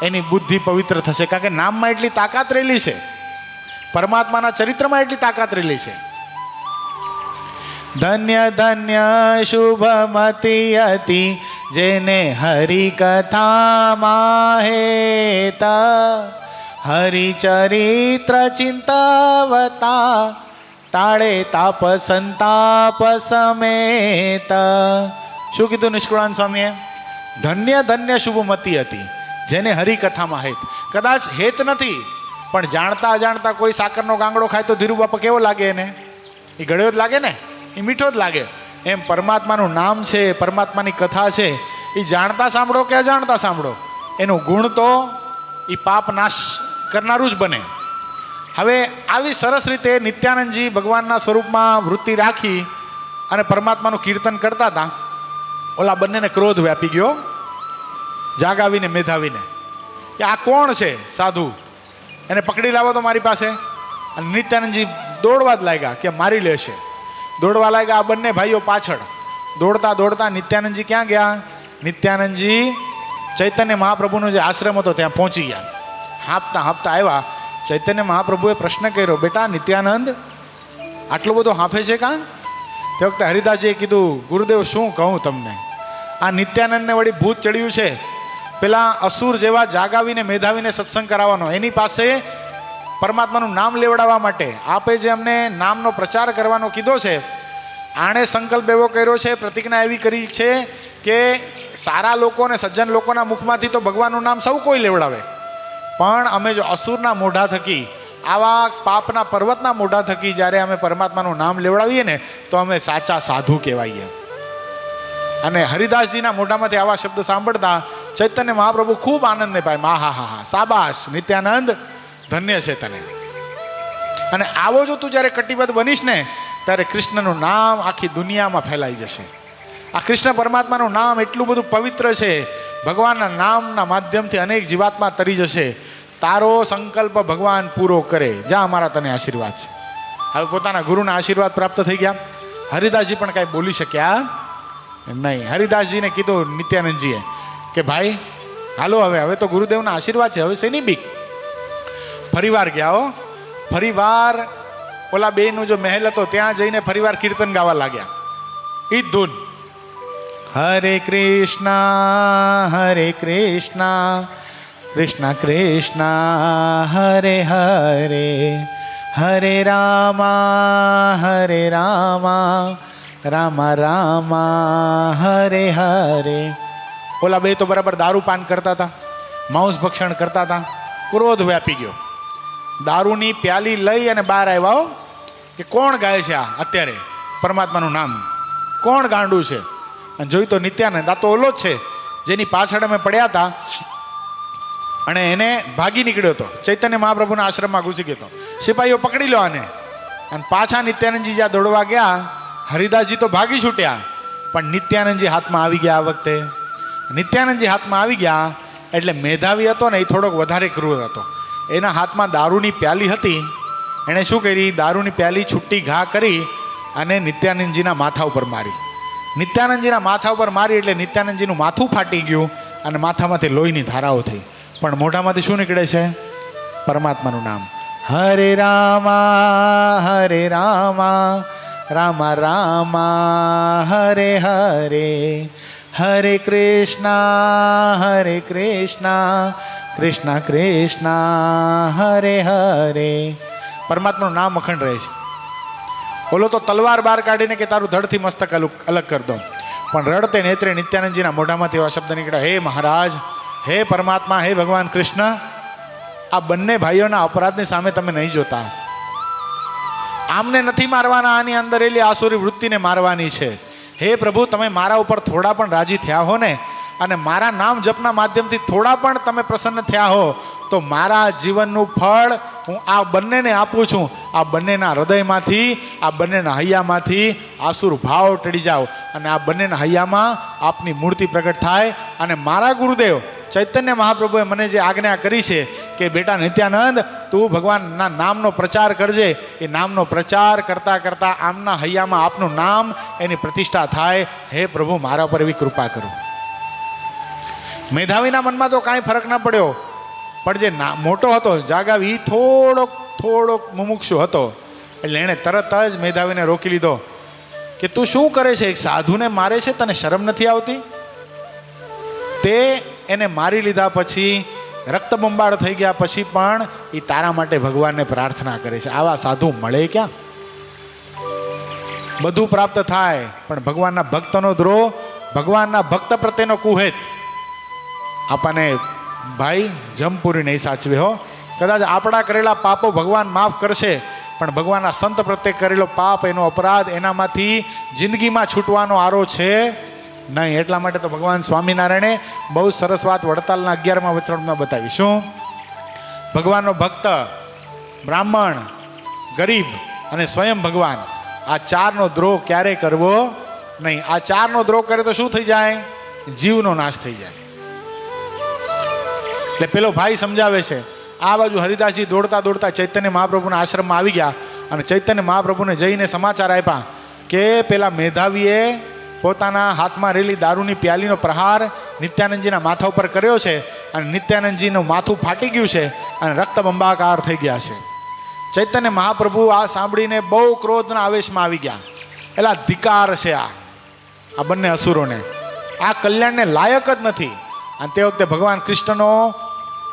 એની બુદ્ધિ પવિત્ર થશે. કારણ કે નામમાં એટલી તાકાત રહેલી છે, પરમાત્માના ચરિત્રમાં એટલી તાકાત રહેલી છે. ધન્ય ધન્ય શુભમતી અતિ જેને હરિ કથામાં હેત, હરિચરિત્ર ચિંતાવતા ટાળે તાપ સંતાપ સમેત. શું કીધું નિષ્કુળાન સ્વામીએ? ધન્ય ધન્ય શુભમતી હતી જેને હરિકથામાં હેત. કદાચ હેત નથી પણ જાણતા અજાણતા કોઈ સાકરનો ગાંગડો ખાય તો ધીરુબાપા કેવો લાગે એને? એ ગળ્યો જ લાગે ને, એ મીઠો જ લાગે. એમ પરમાત્માનું નામ છે, પરમાત્માની કથા છે, એ જાણતા સાંભળો કે અજાણતા સાંભળો, એનું ગુણ તો એ પાપ નાશ કરનારું જ બને. હવે આવી સરસ રીતે નિત્યાનંદજી ભગવાનના સ્વરૂપમાં વૃત્તિ રાખી અને પરમાત્માનું કીર્તન કરતા હતા. ઓલા બંનેને ક્રોધ વ્યાપી ગયો, જાગાવીને મેધાવીને, કે આ કોણ છે સાધુ, એને પકડી લાવો તો મારી પાસે. અને નિત્યાનંદજી દોડવા જ લાગ્યા કે મારી લેશે. દોડવા લાગ્યા આ બંને ભાઈઓ પાછળ. દોડતા દોડતા નિત્યાનંદજી ક્યાં ગયા? નિત્યાનંદજી ચૈતન્ય મહાપ્રભુનો જે આશ્રમ હતો ત્યાં પહોંચી ગયા. હાંફતા હાંફતા આવ્યા. ચૈતન્ય મહાપ્રભુએ પ્રશ્ન કર્યો, બેટા નિત્યાનંદ આટલું બધું હાંફે છે કાં? તે વખતે હરિદાસજીએ કીધું, ગુરુદેવ શું કહું તમને, આ નિત્યાનંદને વળી ભૂત ચડ્યું છે. પેલા અસુર જેવા જાગાવીને મેધાવીને સત્સંગ કરાવવાનો, એની પાસે પરમાત્માનું નામ લેવડાવવા માટે આપે જે અમને નામનો પ્રચાર કરવાનો કીધો છે, આણે સંકલ્પ એવો કર્યો છે, પ્રતિજ્ઞા એવી કરી છે કે સારા લોકો અને સજ્જન લોકોના મુખમાંથી તો ભગવાનનું નામ સૌ કોઈ લેવડાવે, પણ અમે જો અસુરના મોઢા થકી, આવા પાપના પર્વતના મોઢા થકી જ્યારે અમે પરમાત્માનું નામ લેવડાવીએ ને તો અમે સાચા સાધુ કહેવાઈએ. અને હરિદાસજીના મોઢામાંથી આવા શબ્દ સાંભળતા ચૈતન્ય મહાપ્રભુ ખૂબ આનંદને પાય. હા હા હા, સાબાશ નિત્યાનંદ, ધન્ય છે તને. અને આવો જો તું જ્યારે કટિબદ્ધ બનીશ ને ત્યારે કૃષ્ણનું નામ આખી દુનિયામાં ફેલાઈ જશે. આ કૃષ્ણ પરમાત્માનું નામ એટલું બધું પવિત્ર છે, ભગવાનના નામના માધ્યમથી અનેક જીવાત્મા તરી જશે. તારો સંકલ્પ ભગવાન પૂરો કરે. જા, અમારા તને આશીર્વાદ છે. હવે પોતાના ગુરુના આશીર્વાદ પ્રાપ્ત થઈ ગયા. હરિદાસજી પણ કાંઈ બોલી શક્યા નહીં. હરિદાસજીને કીધું નિત્યાનંદજીએ કે ભાઈ હાલો, હવે તો ગુરુદેવના આશીર્વાદ છે, હવે શેની બીક? ફરીવાર ગયા હો. ફરીવાર ઓલા બેનો જો મહેલ હતો ત્યાં જઈને ફરીવાર કીર્તન ગાવા લાગ્યા. ઈ જ ધૂન, હરે કૃષ્ણ કૃષ્ણ કૃષ્ણ હરે હરે, હરે રામ રામ રામ હરે હરે. ઓલા બે તો બરાબર દારૂ પાન કરતા હતા, માંસ ભક્ષણ કરતા હતા. ક્રોધ વ્યાપી ગયો. દારૂની પ્યાલી લઈ અને બહાર આવ્યા કે કોણ ગાય છે આ અત્યારે પરમાત્માનું નામ, કોણ ગાંડું છે? અને જોઈ તો નિત્યાનંદ, આ તો ઓલો જ છે જેની પાછળ અમે પડ્યા હતા. અને એને ભાગી નીકળ્યો હતો, ચૈતન્ય મહાપ્રભુના આશ્રમમાં ઘૂસી ગયો હતો. સિપાહીઓ પકડી લો આને. અને પાછા નિત્યાનંદજી જ્યાં દોડવા ગયા, હરિદાસજી તો ભાગી છૂટ્યા, પણ નિત્યાનંદજી હાથમાં આવી ગયા. આ વખતે નિત્યાનંદજી હાથમાં આવી ગયા એટલે મેધાવી હતો ને એ થોડોક વધારે ક્રૂર હતો. એના હાથમાં દારૂની પ્યાલી હતી. એણે શું કરી? દારૂની પ્યાલી છૂટી ઘા કરી અને નિત્યાનંદજીના માથા ઉપર મારી. નિત્યાનંદજીના માથા ઉપર મારી એટલે નિત્યાનંદજીનું માથું ફાટી ગયું અને માથામાંથી લોહીની ધારાઓ થઈ. પણ મોઢામાંથી શું નીકળે છે? પરમાત્માનું નામ. હરે રામ રામ રામ હરે હરે, હરે કૃષ્ણ કૃષ્ણ કૃષ્ણ હરે હરે. પરમાત્માનું નામ અખંડ રહે છે. ઓલો તો તલવાર બહાર કાઢીને કે તારું ધડથી મસ્તક અલગ કરી દો, પણ રડતે નેત્રે નિત્યાનંદજીના મોઢામાંથી એવા શબ્દ નીકળ્યા, હે મહારાજ, હે પરમાત્મા, હે ભગવાન કૃષ્ણ, આ બંને ભાઈઓના અપરાધની સામે તમે નહીં જોતા. આમને નથી મારવાના, આની અંદર એલી આસુરી વૃત્તિને મારવાની છે. હે પ્રભુ, તમે મારા ઉપર થોડા પણ રાજી થયા હો ને, અને મારા નામ જપના માધ્યમથી થોડા પણ તમે પ્રસન્ન થયા હો, તો મારા જીવનનું ફળ હું આ બંનેને આપું છું. આ બંનેના હૃદયમાંથી, આ બંનેના હૈયામાંથી આસુર ભાવ ટળી જાઓ અને આ બંનેના હૈયામાં આપની મૂર્તિ પ્રગટ થાય. અને મારા ગુરુદેવ ચૈતન્ય મહાપ્રભુએ મને જે આજ્ઞા કરી છે કે બેટા નિત્યાનંદ, તું ભગવાનના નામનો પ્રચાર કરજે. એ નામનો પ્રચાર કરતા કરતા આમના હૈયામાં આપનું નામ, એની પ્રતિષ્ઠા થાય. હે પ્રભુ, મારા પર એવી કૃપા કરો. મેધાવીના મનમાં તો કાંઈ ફરક ન પડ્યો, પણ જે મોટો હતો જાગાવી, થોડોક મુમુક્ષુ હતો. એટલે એણે તરત જ મેધાવીને રોકી લીધો કે તું શું કરે છે? એક સાધુને મારે છે, તને શરમ નથી આવતી? તે એને મારી લીધા પછી, રક્તબંબાળ થઈ ગયા પછી પણ એ તારા માટે ભગવાનને પ્રાર્થના કરે છે. આવા સાધુ મળે ક્યાં? બધું પ્રાપ્ત થાય પણ ભગવાનના ભક્તનો દ્રોહ, ભગવાનના ભક્ત પ્રત્યેનો કુહેત આપણને ભાઈ જમપુરી નહીં સાચવે હો. કદાચ આપણા કરેલા પાપો ભગવાન માફ કરશે, પણ ભગવાનના સંત પ્રત્યે કરેલો પાપ, એનો અપરાધ, એનામાંથી જિંદગીમાં છૂટવાનો આરો છે નહીં. એટલા માટે તો ભગવાન સ્વામિનારાયણે બહુ સરસ વાત વડતાલના 11મા વચનમાં બતાવી. શું? ભગવાનનો ભક્ત, બ્રાહ્મણ, ગરીબ અને સ્વયં ભગવાન, આ ચારનો દ્રોહ ક્યારે કરવો નહીં. આ ચારનો દ્રોહ કરે તો શું થઈ જાય? જીવનો નાશ થઈ જાય. એટલે પેલો ભાઈ સમજાવે છે. આ બાજુ હરિદાસજી દોડતા દોડતા ચૈતન્ય મહાપ્રભુના આશ્રમમાં આવી ગયા અને ચૈતન્ય મહાપ્રભુને જઈને સમાચાર આપ્યા કે પેલા મેધાવીએ પોતાના હાથમાં રહેલી દારૂની પ્યાલીનો પ્રહાર નિત્યાનંદજીના માથા ઉપર કર્યો છે અને નિત્યાનંદજીનું માથું ફાટી ગયું છે અને રક્તબંબાકાર થઈ ગયા છે. ચૈતન્ય મહાપ્રભુ આ સાંભળીને બહુ ક્રોધના આવેશમાં આવી ગયા. એલા ધિકાર છે આ બંને અસુરોને, આ કલ્યાણને લાયક જ નથી. અને તે વખતે ભગવાન કૃષ્ણનો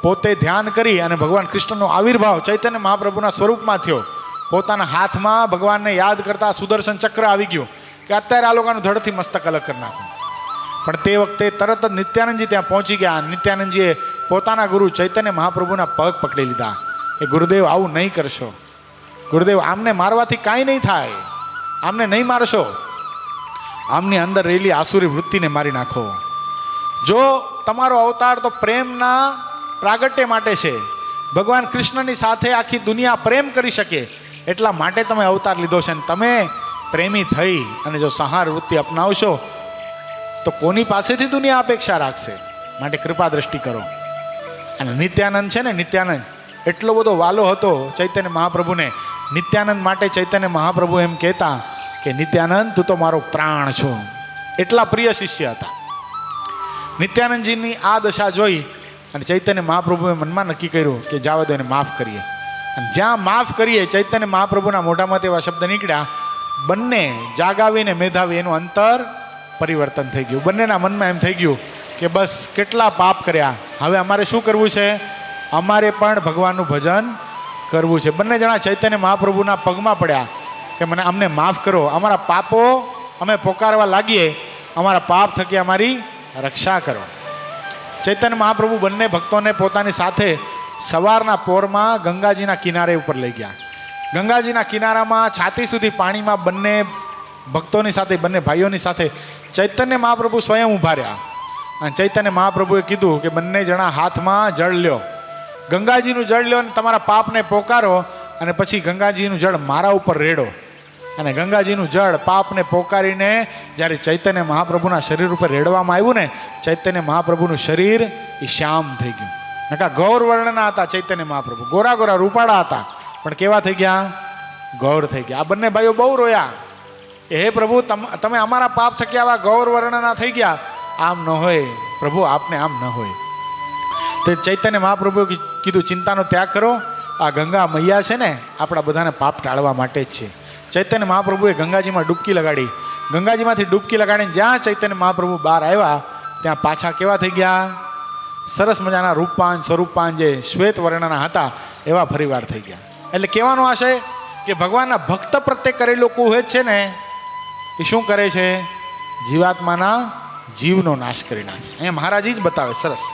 પોતે ધ્યાન કરી અને ભગવાન કૃષ્ણનો આવિર્ભાવ ચૈતન્ય મહાપ્રભુના સ્વરૂપમાં થયો. પોતાના હાથમાં ભગવાનને યાદ કરતા સુદર્શન ચક્ર આવી ગયું કે અત્યારે આ લોકોનું ધડથી મસ્તક અલગ કરી નાખું. પણ તે વખતે તરત જ નિત્યાનંદજી ત્યાં પહોંચી ગયા. નિત્યાનંદજીએ પોતાના ગુરુ ચૈતન્ય મહાપ્રભુના પગ પકડી લીધા. એ ગુરુદેવ, આવું નહીં કરશો. ગુરુદેવ, આમને મારવાથી કાંઈ નહીં થાય, આમને નહીં મારશો, આમની અંદર રહેલી આસુરી વૃત્તિને મારી નાખો. જો તમારો અવતાર તો પ્રેમના પ્રાગટ્ય માટે છે, ભગવાન કૃષ્ણની સાથે આખી દુનિયા પ્રેમ કરી શકે એટલા માટે તમે અવતાર લીધો છે. અને તમે પ્રેમી થઈ અને જો સંહાર વૃત્તિ અપનાવશો તો કોની પાસેથી દુનિયા અપેક્ષા રાખશે? માટે કૃપા દ્રષ્ટિ કરો. અને નિત્યાનંદ છે ને, નિત્યાનંદ એટલો બધો વાલો હતો ચૈતન્ય મહાપ્રભુને. નિત્યાનંદ માટે ચૈતન્ય મહાપ્રભુ એમ કહેતા કે નિત્યાનંદ, તું તો મારો પ્રાણ છો. એટલા પ્રિય શિષ્ય હતા. નિત્યાનંદજીની આ દશા જોઈ અને ચૈતન્ય મહાપ્રભુએ મનમાં નક્કી કર્યું કે જાવા દો, એને માફ કરીએ. અને જ્યાં માફ કરીએ, ચૈતન્ય મહાપ્રભુના મોઢામાં એવા શબ્દ નીકળ્યા, બંને જાગાવીને મેધાવી એનું અંતર પરિવર્તન થઈ ગયું. બંનેના મનમાં એમ થઈ ગયું કે બસ કેટલા પાપ કર્યા, હવે અમારે શું કરવું છે? અમારે પણ ભગવાનનું ભજન કરવું છે. બંને જણા ચૈતન્ય મહાપ્રભુના પગમાં પડ્યા કે મને અમને માફ કરો, અમારા પાપો અમે પોકારવા લાગીએ, અમારા પાપ થકી અમારી રક્ષા કરો. ચૈતન્ય મહાપ્રભુ બંને ભક્તોને પોતાની સાથે સવારના પોરમાં ગંગાજીના કિનારે ઉપર લઈ ગયા. ગંગાજીના કિનારામાં છાતી સુધી પાણીમાં બંને ભક્તોની સાથે, બંને ભાઈઓની સાથે ચૈતન્ય મહાપ્રભુ સ્વયં ઊભા રહ્યા. અને ચૈતન્ય મહાપ્રભુએ કીધું કે બંને જણા હાથમાં જળ લ્યો, ગંગાજીનું જળ લ્યો અને તમારા પાપને પોકારો, અને પછી ગંગાજીનું જળ મારા ઉપર રેડો. અને ગંગાજીનું જળ પાપને પોકારીને જ્યારે ચૈતન્ય મહાપ્રભુના શરીર ઉપર રેડવામાં આવ્યું ને, ચૈતન્ય મહાપ્રભુનું શરીર એ શ્યામ થઈ ગયું. નકા ગૌર વર્ણના હતા ચૈતન્ય મહાપ્રભુ, ગોરા ગોરા રૂપાળા હતા, પણ કેવા થઈ ગયા? ગૌર થઈ ગયા. આ બંને ભાઈઓ બહુ રોયા કે હે પ્રભુ, તમે અમારા પાપ થકી આવા ગૌર વર્ણના થઈ ગયા, આમ ન હોય પ્રભુ, આપને આમ ન હોય. તે ચૈતન્ય મહાપ્રભુએ કીધું, ચિંતાનો ત્યાગ કરો, આ ગંગા મૈયા છે ને આપણા બધાને પાપ ટાળવા માટે જ છે. ચૈતન્ય મહાપ્રભુએ ગંગાજીમાં ડૂબકી લગાડી. ગંગાજીમાંથી ડૂબકી લગાડીને જ્યાં ચૈતન્ય મહાપ્રભુ બહાર આવ્યા ત્યાં પાછા કેવા થઈ ગયા? સરસ મજાના રૂપપાન સ્વરૂપપાન જે શ્વેત વર્ણના હતા એવા ફરીવાર થઈ ગયા. એટલે કહેવાનો આશય કે ભગવાનના ભક્ત પ્રત્યે કરેલો કુહેત છે ને, એ શું કરે છે? જીવાત્માના જીવનો નાશ કરી નાખે છે. અહીંયા મહારાજી જ બતાવે સરસ.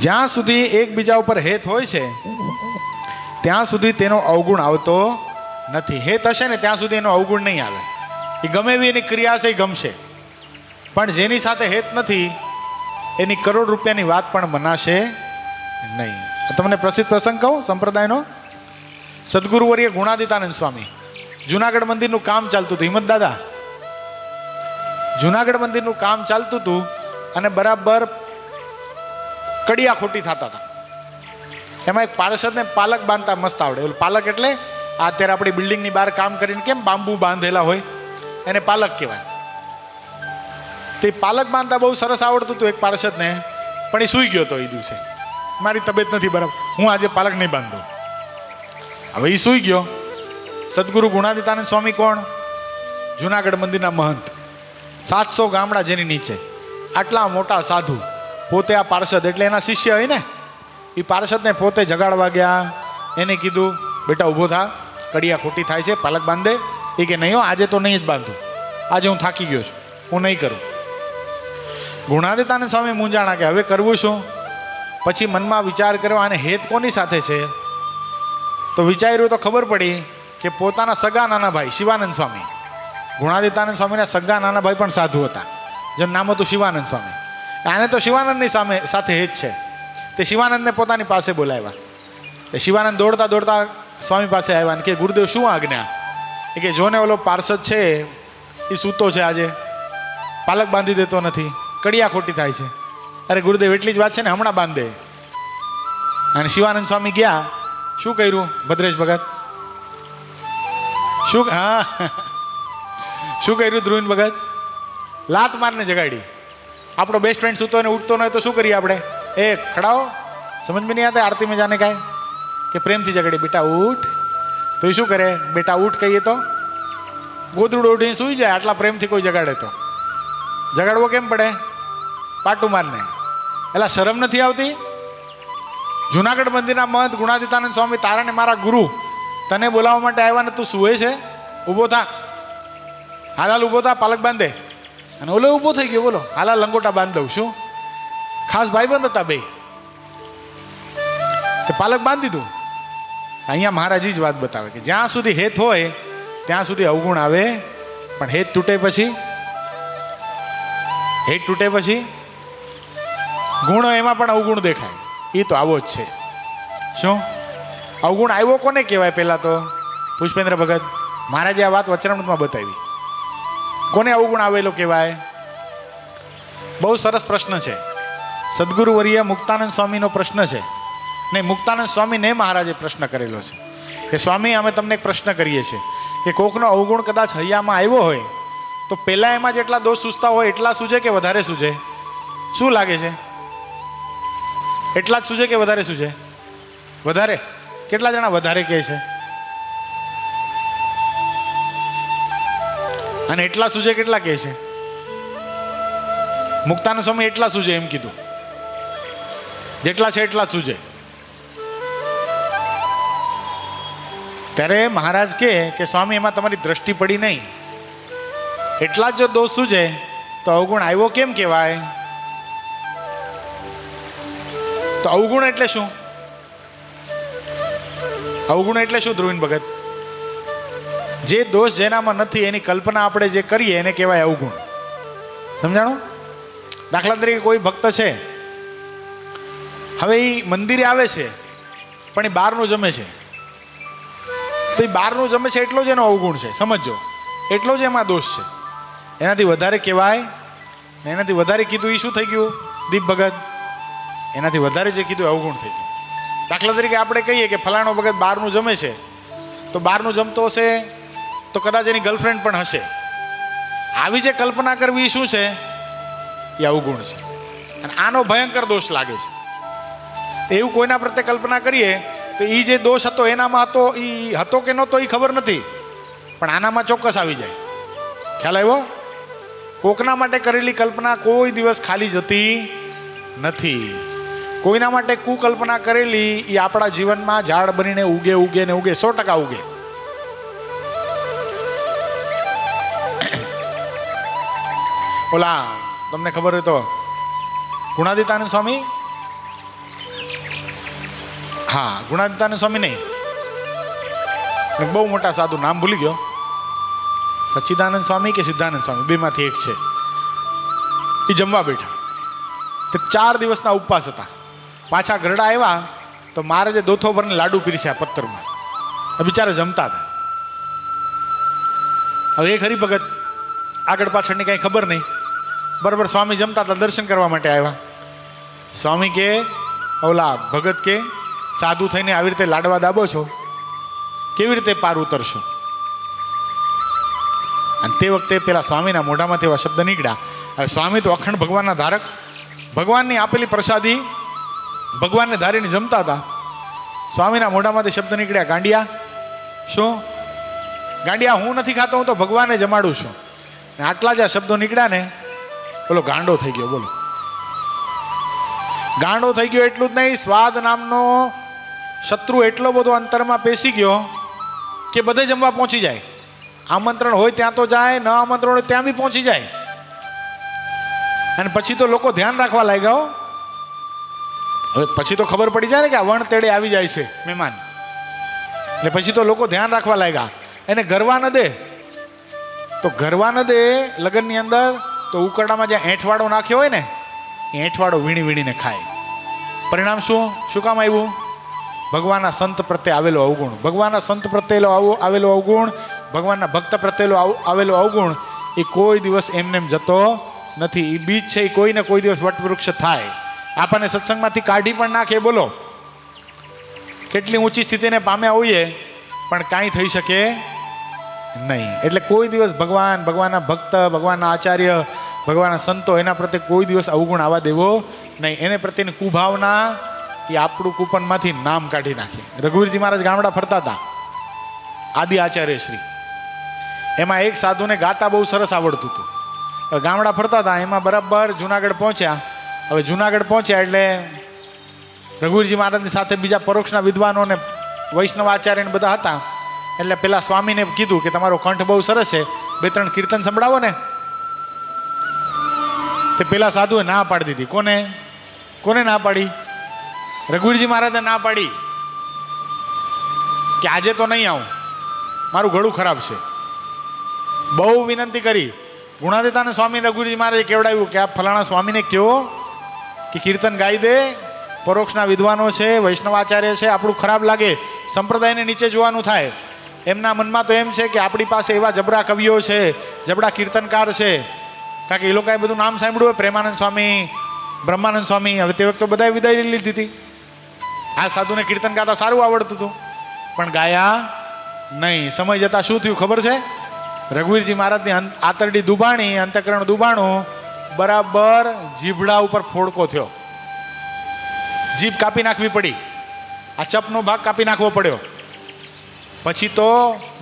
જ્યાં સુધી એકબીજા ઉપર હેત હોય છે ત્યાં સુધી તેનો અવગુણ આવતો નથી. હેત હશે ને ત્યાં સુધી એનો અવગુણ નહીં આવે. એ ગમે એવી એની ક્રિયા છે એ ગમશે, પણ જેની સાથે હેત નથી એની કરોડ રૂપિયાની વાત પણ મનાશે નહીં. તમને પ્રસિદ્ધ પ્રસંગ કહું સંપ્રદાયનો. સદગુરુવર્ય ગુણાદિતાનંદ સ્વામી, જુનાગઢ મંદિરનું કામ ચાલતું હતું. હિંમત દાદા, જુનાગઢ મંદિરનું કામ ચાલતું હતું અને બરાબર કડિયા ખોટી થતા હતા. એમાં એક પાર્ષદને પાલક બાંધતા મસ્ત આવડે. પાલક એટલે અત્યારે આપણી બિલ્ડિંગની બહાર કામ કરીને કેમ બાંબુ બાંધેલા હોય, એને પાલક કહેવાય. તે પાલક બાંધતા બહુ સરસ આવડતું હતું એક પાર્ષદને, પણ એ સૂઈ ગયો હતો એ દિવસે. મારી તબિયત નથી બરાબર, હું આજે પાલક નહીં બાંધું. હવે એ સૂઈ ગયો. સદગુરુ ગુણાદિતાનંદ સ્વામી કોણ? જુનાગઢ મંદિરના મહંત. 700 ગામડા જેની નીચે, આટલા મોટા સાધુ, પોતે આ પાર્ષદ એટલે એના શિષ્ય હોય ને, એ પાર્ષદને પોતે જગાડવા ગયા. એને કીધું, બેટા ઊભો થા, કડિયા ખોટી થાય છે, પાલક બાંધે. એ કે નહીં હો, આજે તો નહીં જ બાંધું, આજે હું થાકી ગયો છું, હું નહીં કરું. ગુણાતીતાનંદ સ્વામી મૂંઝાણા કે હવે કરવું શું. પછી મનમાં વિચાર કર્યો આને હેત કોની સાથે છે, તો વિચાર્યું તો ખબર પડી કે પોતાના સગા નાના ભાઈ શિવાનંદ સ્વામી, ગુણાતીતાનંદ સ્વામીના સગા નાના ભાઈ પણ સાધુ હતા, જેનું નામ હતું શિવાનંદ સ્વામી. આને તો શિવાનંદની સાથે હેત છે. તે શિવાનંદને પોતાની પાસે બોલાવ્યા. તે શિવાનંદ દોડતા દોડતા સ્વામી પાસે આવ્યા અને કે ગુરુદેવ શું આજ્ઞા. એ કે જોને ઓલો પાર્ષદ છે એ સૂતો છે, આજે પાલક બાંધી દેતો નથી, કડિયા ખોટી થાય છે. અરે ગુરુદેવ એટલી જ વાત છે ને, હમણાં બાંધે. અને શિવાનંદ સ્વામી ગયા. શું કર્યું ભદ્રેશ ભગત? શું કર્યું ધ્રુવીન ભગત? લાત મારને જગાડી. આપણો બેસ્ટ ફ્રેન્ડ સૂતો ને ઉઠતો ન હોય તો શું કરીએ આપણે? એ ખડાઓ, સમજ में नहीं आता आरती में जाने का है कि પ્રેમથી જગાડી, બેટા ઉઠ. તો એ શું કરે? બેટા ઉઠ કહીએ તો ગોદડું ઉઠીને સૂઈ જાય. આટલા પ્રેમથી કોઈ જગાડે તો જગાડવો કેમ પડે? પાટું મારને. એટલે શરમ નથી આવતી? જુનાગઢ મંદિરના મહંત ગુણાતીતાનંદ સ્વામી તારાને મારા ગુરુ તને બોલાવવા માટે આવ્યા ને તું સુવે છે? ઊભો થા, હાલાલ ઊભો થા, પાલક બાંધે. અને ઓલો ઊભો થઈ ગયો, બોલો હાલાલ લંગોટા બાંધ દઉં. શું ખાસ ભાઈબંધ હતા બે, તે પાલક બાંધી દીધું. અહીંયા મહારાજી જ વાત બતાવે કે જ્યાં સુધી હેત હોય ત્યાં સુધી અવગુણ આવે, પણ હેત તૂટે પછી ગુણો એમાં પણ અવગુણ દેખાય. એ તો આવો જ છે. શું અવગુણ આવ્યો કોને કહેવાય? પહેલા તો પુષ્પેન્દ્ર ભગત મહારાજે આ વાત વચનામૃતમાં બતાવી. કોને અવગુણ આવેલો કહેવાય? બહુ સરસ પ્રશ્ન છે. સદગુરુ વર્ય મુક્તાનંદ સ્વામીનો પ્રશ્ન છે. નહીં, મુક્તાનંદ સ્વામીને મહારાજે પ્રશ્ન કરેલો છે કે સ્વામી અમે તમને એક પ્રશ્ન કરીએ છીએ કે કોકનો અવગુણ કદાચ હૈયામાં આવ્યો હોય તો પહેલાં એમાં જેટલા દોષ સૂઝતા હોય એટલા સૂજે કે વધારે સૂજે? શું લાગે છે? એટલા જ સૂજે કે વધારે સૂજે? વધારે. કેટલા જણા વધારે કહે છે? અને એટલા સૂજે કેટલા કહે છે? મુક્તાનંદ સ્વામી એટલા સૂજે એમ કીધું, જેટલા છે એટલા જ સૂજે. ત્યારે મહારાજ કે સ્વામી એમાં તમારી દ્રષ્ટિ પડી નહીં, એટલા જ જો દોષ સૂજે તો અવગુણ આવ્યો કેમ કહેવાય? તો અવગુણ એટલે શું? અવગુણ એટલે શું ધ્રુવીન ભગત? જે દોષ જેનામાં નથી એની કલ્પના આપણે જે કરીએ એને કહેવાય અવગુણ. સમજાણું? દાખલા તરીકે કોઈ ભક્ત છે, હવે એ મંદિરે આવે છે પણ એ બહારનું જમે છે, તો એ બહારનું જમે છે એટલો જ એનો અવગુણ છે. સમજો, એટલો જ એમાં દોષ છે. એનાથી વધારે કહેવાય? એનાથી વધારે કીધું એ શું થઈ ગયું દીપ ભગત? એનાથી વધારે જે કીધું અવગુણ થઈ ગયું. દાખલા તરીકે આપણે કહીએ કે ફલાણો ભગત બહારનું જમે છે, તો બહારનું જમતો હશે તો કદાચ એની ગર્લફ્રેન્ડ પણ હશે. આવી જે કલ્પના કરવી એ શું છે? એ અવગુણ છે. અને આનો ભયંકર દોષ લાગે છે. એવું કોઈના પ્રત્યે કલ્પના કરીએ તો એ જે દોષ હતો એનામાં હતો, એ હતો કે નહોતો એ ખબર નથી, પણ આનામાં ચોક્કસ આવી જાય. ખ્યાલ આવ્યો? કોકના માટે કરેલી કલ્પના કોઈ દિવસ ખાલી જતી નથી. કોઈના માટે કુકલ્પના કરેલી એ આપણા જીવનમાં ઝાડ બનીને ઉગે ઉગે ને ઉગે, 100% ઉગે. ઓલા તમને ખબર હોય તો ગુણાતીતાનંદ સ્વામી, હા ગુણાતીતાનંદ સ્વામી નહીં, બહુ મોટા સાધુ, નામ ભૂલી ગયો, સચ્ચિદાનંદ સ્વામી કે સિદ્ધાનંદ સ્વામી, બેમાંથી એક છે. એ જમવા બેઠા તો 4 દિવસના ઉપવાસ હતા. પાછા ગરડા આવ્યા તો મહારાજે દોથો ભરીને લાડુ પીરસ્યા પત્તરમાં. બિચારા જમતા હતા. હવે એક હરિભગત આગળ પાછળની કાંઈ ખબર નહીં, બરાબર સ્વામી જમતા હતા, દર્શન કરવા માટે આવ્યા. સ્વામી કે ઓલા ભગત કે સાધુ થઈને આવી રીતે લાડવા દાબો છો, કેવી રીતે પાર ઉતરશો? અને તે વખતે પેલા સ્વામીના મોઢામાંથી એવા શબ્દ નીકળ્યા. હવે સ્વામી તો અખંડ ભગવાનના ધારક, ભગવાનની આપેલી પ્રસાદી ભગવાનને ધારીને જમતા હતા. સ્વામીના મોઢામાંથી શબ્દ નીકળ્યા, ગાંડિયા. શું ગાંડિયા? હું નથી ખાતો, હું તો ભગવાને જમાડું છું. અને આટલા જ આ શબ્દો નીકળ્યા ને, બોલો ગાંડો થઈ ગયો. બોલો ગાંડો થઈ ગયો. એટલું જ નહીં, સ્વાદ નામનો શત્રુ એટલો બધો અંતરમાં પેસી ગયો કે બધે જમવા પહોંચી જાય. આમંત્રણ હોય ત્યાં તો જાય, ન આમંત્રણ હોય ત્યાં બી પહોંચી જાય. અને પછી તો લોકો ધ્યાન રાખવા લાગ્યા હો. હવે પછી તો ખબર પડી જાય ને કે આ વણ તેડે આવી જાય છે મહેમાન, એટલે પછી તો લોકો ધ્યાન રાખવા લાગ્યા. એને ગરવા ન દે તો ગરવા ન દે લગ્નની અંદર, તો ઉકરડામાં જ્યાં એંઠવાડો નાખ્યો હોય ને એ એંઠવાડો વીણી વીણીને ખાય. પરિણામ શું કામ આવ્યું? ભગવાનના સંત પ્રત્યે આવેલો અવગુણ. ભગવાનના સંત પ્રત્યે આવેલો અવગુણ, ભગવાનના ભક્ત પ્રત્યે આવેલો અવગુણ એ કોઈ દિવસ એમનેમ જતો નથી. એ બીજ છે, એ કોઈ ને કોઈ દિવસ વટવૃક્ષ થાય. આપણને સત્સંગમાંથી કાઢી પણ નાખે. બોલો કેટલી ઊંચી સ્થિતિને પામ્યા હોઈએ પણ કાંઈ થઈ શકે નહીં. એટલે કોઈ દિવસ ભગવાન, ભગવાનના ભક્ત, ભગવાનના આચાર્ય, ભગવાનના સંતો, એના પ્રત્યે કોઈ દિવસ અવગુણ આવવા દેવો નહીં. એને પ્રત્યેની કુભાવના એ આપણું કૂપનમાંથી નામ કાઢી નાખે. રઘુવીરજી મહારાજ ગામડા ફરતા હતા, આદિ આચાર્ય શ્રી. એમાં એક સાધુને ગાતા બહુ સરસ આવડતું હતું. ગામડા ફરતા હતા, એમાં બરાબર જુનાગઢ પહોંચ્યા. હવે જુનાગઢ પહોંચ્યા એટલે રઘુવીરજી મહારાજની સાથે બીજા પરોક્ષના વિદ્વાનો ને વૈષ્ણવ આચાર્ય બધા હતા. એટલે પેલા સ્વામીને કીધું કે તમારો કંઠ બહુ સરસ છે, 2-3 કીર્તન સંભળાવો ને. તે પેલા સાધુએ ના પાડી દીધી. કોને ના પાડી? રઘુવીરજી મહારાજે ના પાડી કે આજે તો નહીં આવું, મારું ગળું ખરાબ છે. બહુ વિનંતી કરી. ગુણાતીતાનંદ સ્વામી રઘુવીરજી મહારાજે કેવડાવ્યું કે આ ફલાણા સ્વામીને કહો કે કીર્તન ગાઈ દે, પરોક્ષના વિદ્વાનો છે, વૈષ્ણવાચાર્ય છે, આપણું ખરાબ લાગે, સંપ્રદાયને નીચે જોવાનું થાય. એમના મનમાં તો એમ છે કે આપણી પાસે એવા જબરા કવિઓ છે, જબરા કીર્તનકાર છે. કારણ કે એ લોકોએ બધું નામ સાંભળ્યું હોય, પ્રેમાનંદ સ્વામી, બ્રહ્માનંદ સ્વામી. હવે તે વખતે બધાએ વિદાય લીધી હતી. આ સાધુને કીર્તન ગાતા સારું આવડતું હતું પણ ગાયા નહીં. સમય જતાં શું થયું ખબર છે? રઘુવીરજી મહારાજની આતરડી દુબાણી, અંતઃકરણ દુબાણું, બરાબર જીભડા ઉપર ફોડકો થયો. જીભ કાપી નાખવી પડી. આ ચપનો ભાગ કાપી નાખવો પડ્યો. પછી તો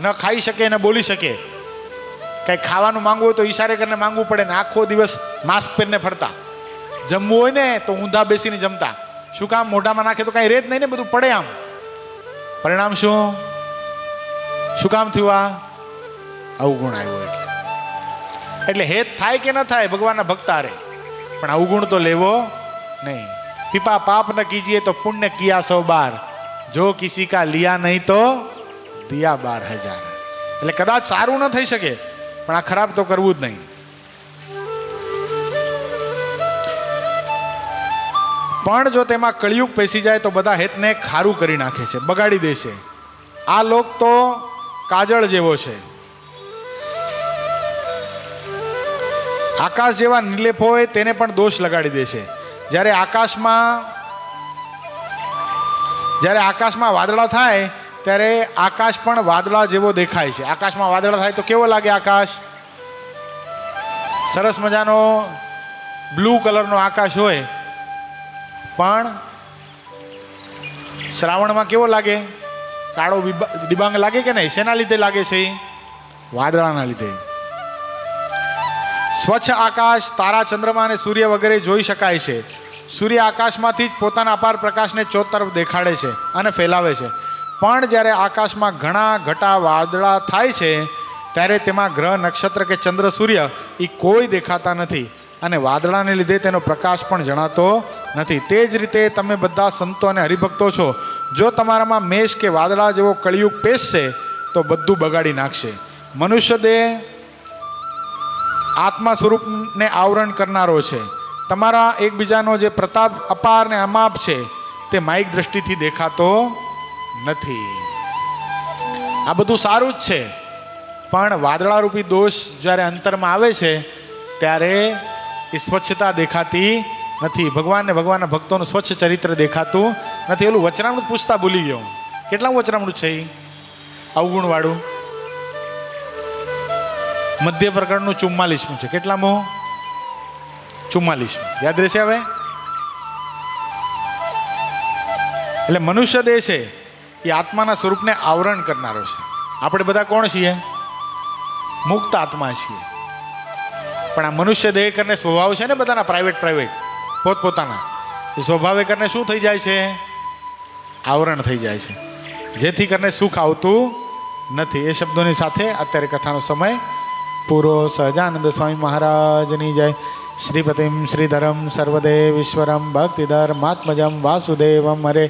ન ખાઈ શકે ને બોલી શકે. કંઈ ખાવાનું માંગવું હોય તો ઈશારે કરીને માંગવું પડે ને આખો દિવસ માસ્ક પહેરીને ફરતા. જમવું હોય ને તો ઊંધા બેસીને જમતા. શું કામ? મોઢામાં નાખે તો કાંઈ રેત નહીં ને, બધું પડે આમ. પરિણામ શું કામ થયું? આ અવગુણ આવ્યો. એટલે હેત થાય કે ન થાય ભગવાનના ભક્ત હારે, પણ અવગુણ તો લેવો નહીં. પીપા પાપ ન કીજીએ તો પુण्य કિયા 100 બાર, જો કિસી કા લિયા નહીં તો દિયા 12,000. એટલે કદાચ સારું ન થઈ શકે પણ આ ખરાબ તો કરવું જ નહીં. પણ જો તેમાં કળિયુગ પેસી જાય તો બધા હેતને ખારું કરી નાખે છે, બગાડી દે છે. આ લોક તો કાજળ જેવો છે. આકાશ જેવા નિર્લેપ હોય તેને પણ દોષ લગાડી દે છે. જ્યારે આકાશમાં વાદળા થાય ત્યારે આકાશ પણ વાદળા જેવો દેખાય છે. આકાશમાં વાદળા થાય તો કેવો લાગે આકાશ? સરસ મજાનો બ્લુ કલરનો આકાશ હોય, પણ શ્રાવણમાં કેવો લાગે? કાળો ડિબાંગ લાગે કે નહીં? શેના લીધે લાગે છે? વાદળાના લીધે. સ્વચ્છ આકાશ, તારા, ચંદ્રમા અને સૂર્ય વગેરે જોઈ શકાય છે. સૂર્ય આકાશમાંથી જ પોતાના અપાર પ્રકાશને ચોથ તરફ દેખાડે છે અને ફેલાવે છે. પણ જ્યારે આકાશમાં ઘણા ઘટા વાદળા થાય છે ત્યારે તેમાં ગ્રહ, નક્ષત્ર કે ચંદ્ર, સૂર્ય એ કોઈ દેખાતા નથી અને વાદળાને લીધે તેનો પ્રકાશ પણ જણાતો નથી. તે જ રીતે તમે બધા સંતો અને હરિભક્તો છો. જો તમારામાં મેષ કે વાદળા જેવો કળિયુગ પેસશે તો બધું બગાડી નાખશે. મનુષ્ય દેહ આત્મા સ્વરૂપને આવરણ કરનારો છે. તમારા એકબીજાનો જે પ્રતાપ અપાર ને અમાપ છે તે માયિક દ્રષ્ટિથી દેખાતો નથી. આ બધું સારું જ છે, પણ વાદળા રૂપી દોષ જ્યારે અંતરમાં આવે છે ત્યારે એ સ્વચ્છતા દેખાતી નથી. ભગવાનને, ભગવાનના ભક્તોનું સ્વચ્છ ચરિત્ર દેખાતું નથી. એલું વચનામૃત પૂછતા ભૂલી ગયો. કેટલા વચનામૃત છે? અવગુણ વાળું મધ્ય પ્રકરણનું 44મું છે. કેટલામું? 44. યાદ રહેશે હવે? એટલે મનુષ્ય દેહ છે એ આત્માના સ્વરૂપને આવરણ કરનારો છે. આપણે બધા કોણ છીએ? મુક્ત આત્મા છીએ. પણ આ મનુષ્ય દેહ કરીને સ્વભાવ છે ને બધાના, પ્રાઇવેટ પોતપોતાના, એ સ્વભાવે કરીને શું થઈ જાય છે? આવરણ થઈ જાય છે, જેથી કરીને સુખ આવતું નથી. એ શબ્દોની સાથે અત્યારે કથાનો સમય પૂરો. સહજાનંદ સ્વામી મહારાજની જય. શ્રીપતિમ શ્રીધરમ સર્વદેવીશ્વરમ ભક્તિધર્માત્મજમ વાસુદેવમ હરે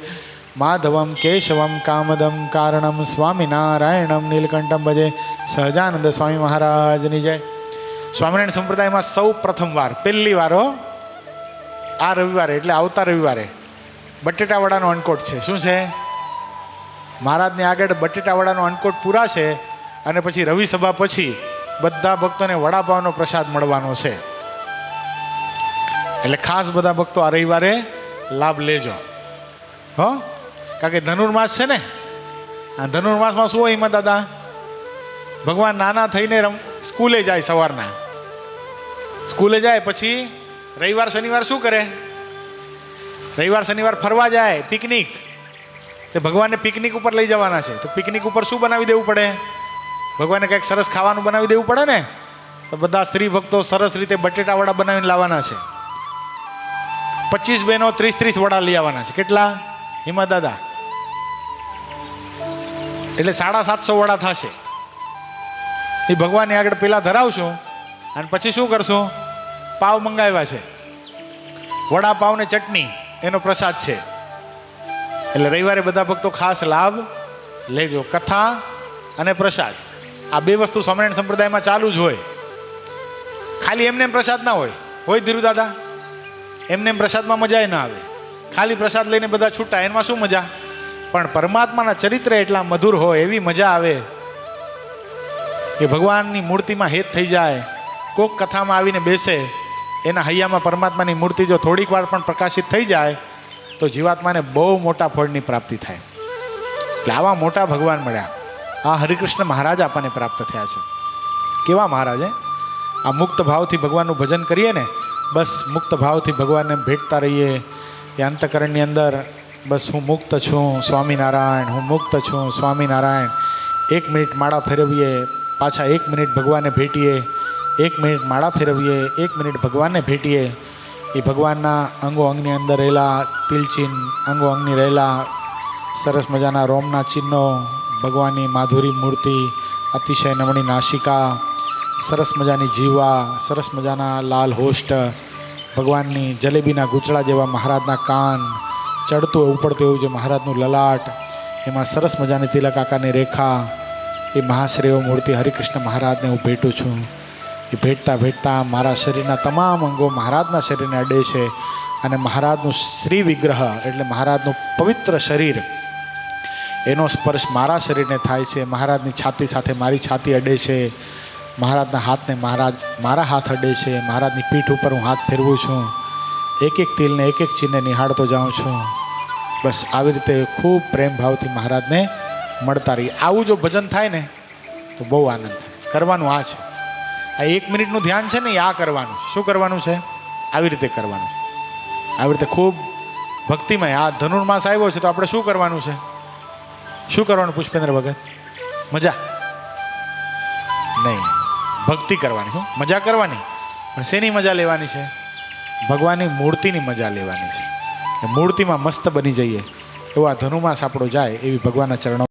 માધવમ કેશવમ કામદમ કારણમ સ્વામિનારાયણમ નીલકંઠમ ભજે. સહજાનંદ સ્વામી મહારાજની જય. સ્વામિનારાયણ સંપ્રદાયમાં સૌ પ્રથમવાર પહેલી વાર આ રવિવારે એટલે આવતા રવિવારે બટેટાવડાનો અન્નકોટ છે. શું છે? મહારાજની આગળ બટેટાવડાનો અન્નકોટ પૂરા છે અને પછી રવિ સભા પછી બધા ભક્તોને વડાપાવનો પ્રસાદ મળવાનો છે. એટલે ખાસ બધા ભક્તો આ રવિવારે લાભ લેજો હો. કારણ કે ધનુર્માસ છે ને, આ ધનુર્માસમાં શું હોય એમાં દાદા? ભગવાન નાના થઈને સ્કૂલે જાય, સવારના સ્કૂલે જાય, પછી રવિવાર શનિવાર શું કરે? રવિવાર શનિવાર ફરવા જાય, પિકનિક. તે ભગવાનને પિકનિક ઉપર લઈ જવાના છે. તો પિકનિક ઉપર શું બનાવી દેવું પડે? ભગવાનને કંઈક સરસ ખાવાનું બનાવી દેવું પડે ને. તો બધા સ્ત્રી ભક્તો સરસ રીતે બટેટા વડા બનાવીને લાવવાના છે. 25 બહેનો 30 વડા લઈ આવવાના છે. કેટલા હિમા દાદા? એટલે 750 વડા થશે. એ ભગવાનની આગળ પેલા ધરાવશું અને પછી શું કરશું? પાવ મંગાવ્યા છે, વડાપાવ ને ચટણી, એનો પ્રસાદ છે. એટલે રવિવારે બધા ભક્તો ખાસ લાભ લેજો. કથા અને પ્રસાદ આ બે વસ્તુ સ્વામિનારાયણ સંપ્રદાયમાં ચાલુ જ હોય. ખાલી એમને એમ પ્રસાદ ના હોય. હોય ધીરુ દાદા? એમને એમ પ્રસાદમાં મજા ના આવે. ખાલી પ્રસાદ લઈને બધા છૂટા, એમાં શું મજા? પણ પરમાત્માના ચરિત્ર એટલા મધુર હોય, એવી મજા આવે કે ભગવાનની મૂર્તિમાં હેત થઈ જાય. કોક કથામાં આવીને બેસે, એના હૈયામાં પરમાત્માની મૂર્તિ જો થોડીક વાર પણ પ્રકાશિત થઈ જાય તો જીવાત્માને બહુ મોટા ફળની પ્રાપ્તિ થાય. એટલે આવા મોટા ભગવાન મળ્યા. આ હરિકૃષ્ણ મહારાજ આપણને પ્રાપ્ત થયા છે. કેવા મહારાજ? આ મુક્ત ભાવથી ભગવાનનું ભજન કરીએ ને, બસ મુક્ત ભાવથી ભગવાનને ભેટતા રહીએ. એ અંતકરણની અંદર બસ હું મુક્ત છું સ્વામિનારાયણ, હું મુક્ત છું સ્વામિનારાયણ. 1 મિનિટ માળા ફેરવીએ, પાછા 1 મિનિટ ભગવાનને ભેટીએ, 1 મિનિટ માળા ફેરવીએ, 1 મિનિટ ભગવાનને ભેટીએ. એ ભગવાનના અંગો અંગની અંદર રહેલા તિલચિહ્ન, અંગો અંગની રહેલા સરસ મજાના રોમના ચિહ્નો, ભગવાનની માધુરી મૂર્તિ, અતિશય નમણી નાસિકા, સરસ મજાની જીવા, સરસ મજાના લાલ હોષ્ટ, ભગવાનની જલેબીના ગૂંચળા જેવા મહારાજના કાન, ચડતું ઉપડતું એવું જે મહારાજનું લલાટ, એમાં સરસ મજાની તિલક આકારની રેખા, એ મહાશ્રેય મૂર્તિ હરિકૃષ્ણ મહારાજને હું ભેટું છું. એ ભેટતા ભેટતા મારા શરીરના તમામ અંગો મહારાજના શરીરને અડે છે અને મહારાજનું શ્રી વિગ્રહ એટલે મહારાજનું પવિત્ર શરીર, એનો સ્પર્શ મારા શરીરને થાય છે. મહારાજની છાતી સાથે મારી છાતી અડે છે, મહારાજના હાથને મારા હાથ અડે છે, મહારાજની પીઠ ઉપર હું હાથ ફેરવું છું, એક એક તિલને એક એક ચિહ્નને નિહાળતો જાઉં છું. બસ આવી રીતે ખૂબ પ્રેમ ભાવથી મહારાજને મળતા રહીએ. આવું જો ભજન થાય ને તો બહુ આનંદ થાય. કરવાનું આ છે. આ 1 મિનિટનું ધ્યાન છે ને, આ કરવાનું છે. શું કરવાનું છે? આવી રીતે કરવાનું છે. આવી રીતે ખૂબ ભક્તિમય. આ ધનુર્માસ આવ્યો છે તો આપણે શું કરવાનું છે? શું કરવાનું પુષ્પેન્દ્ર ભગત? મજા નહીં, ભક્તિ કરવાની. શું મજા કરવાની? પણ શેની મજા લેવાની છે? ભગવાનની મૂર્તિની મજા લેવાની છે. મૂર્તિમાં મસ્ત બની જઈએ એવો આ ધનુમાસ આપણો જાય એવી ભગવાનના ચરણો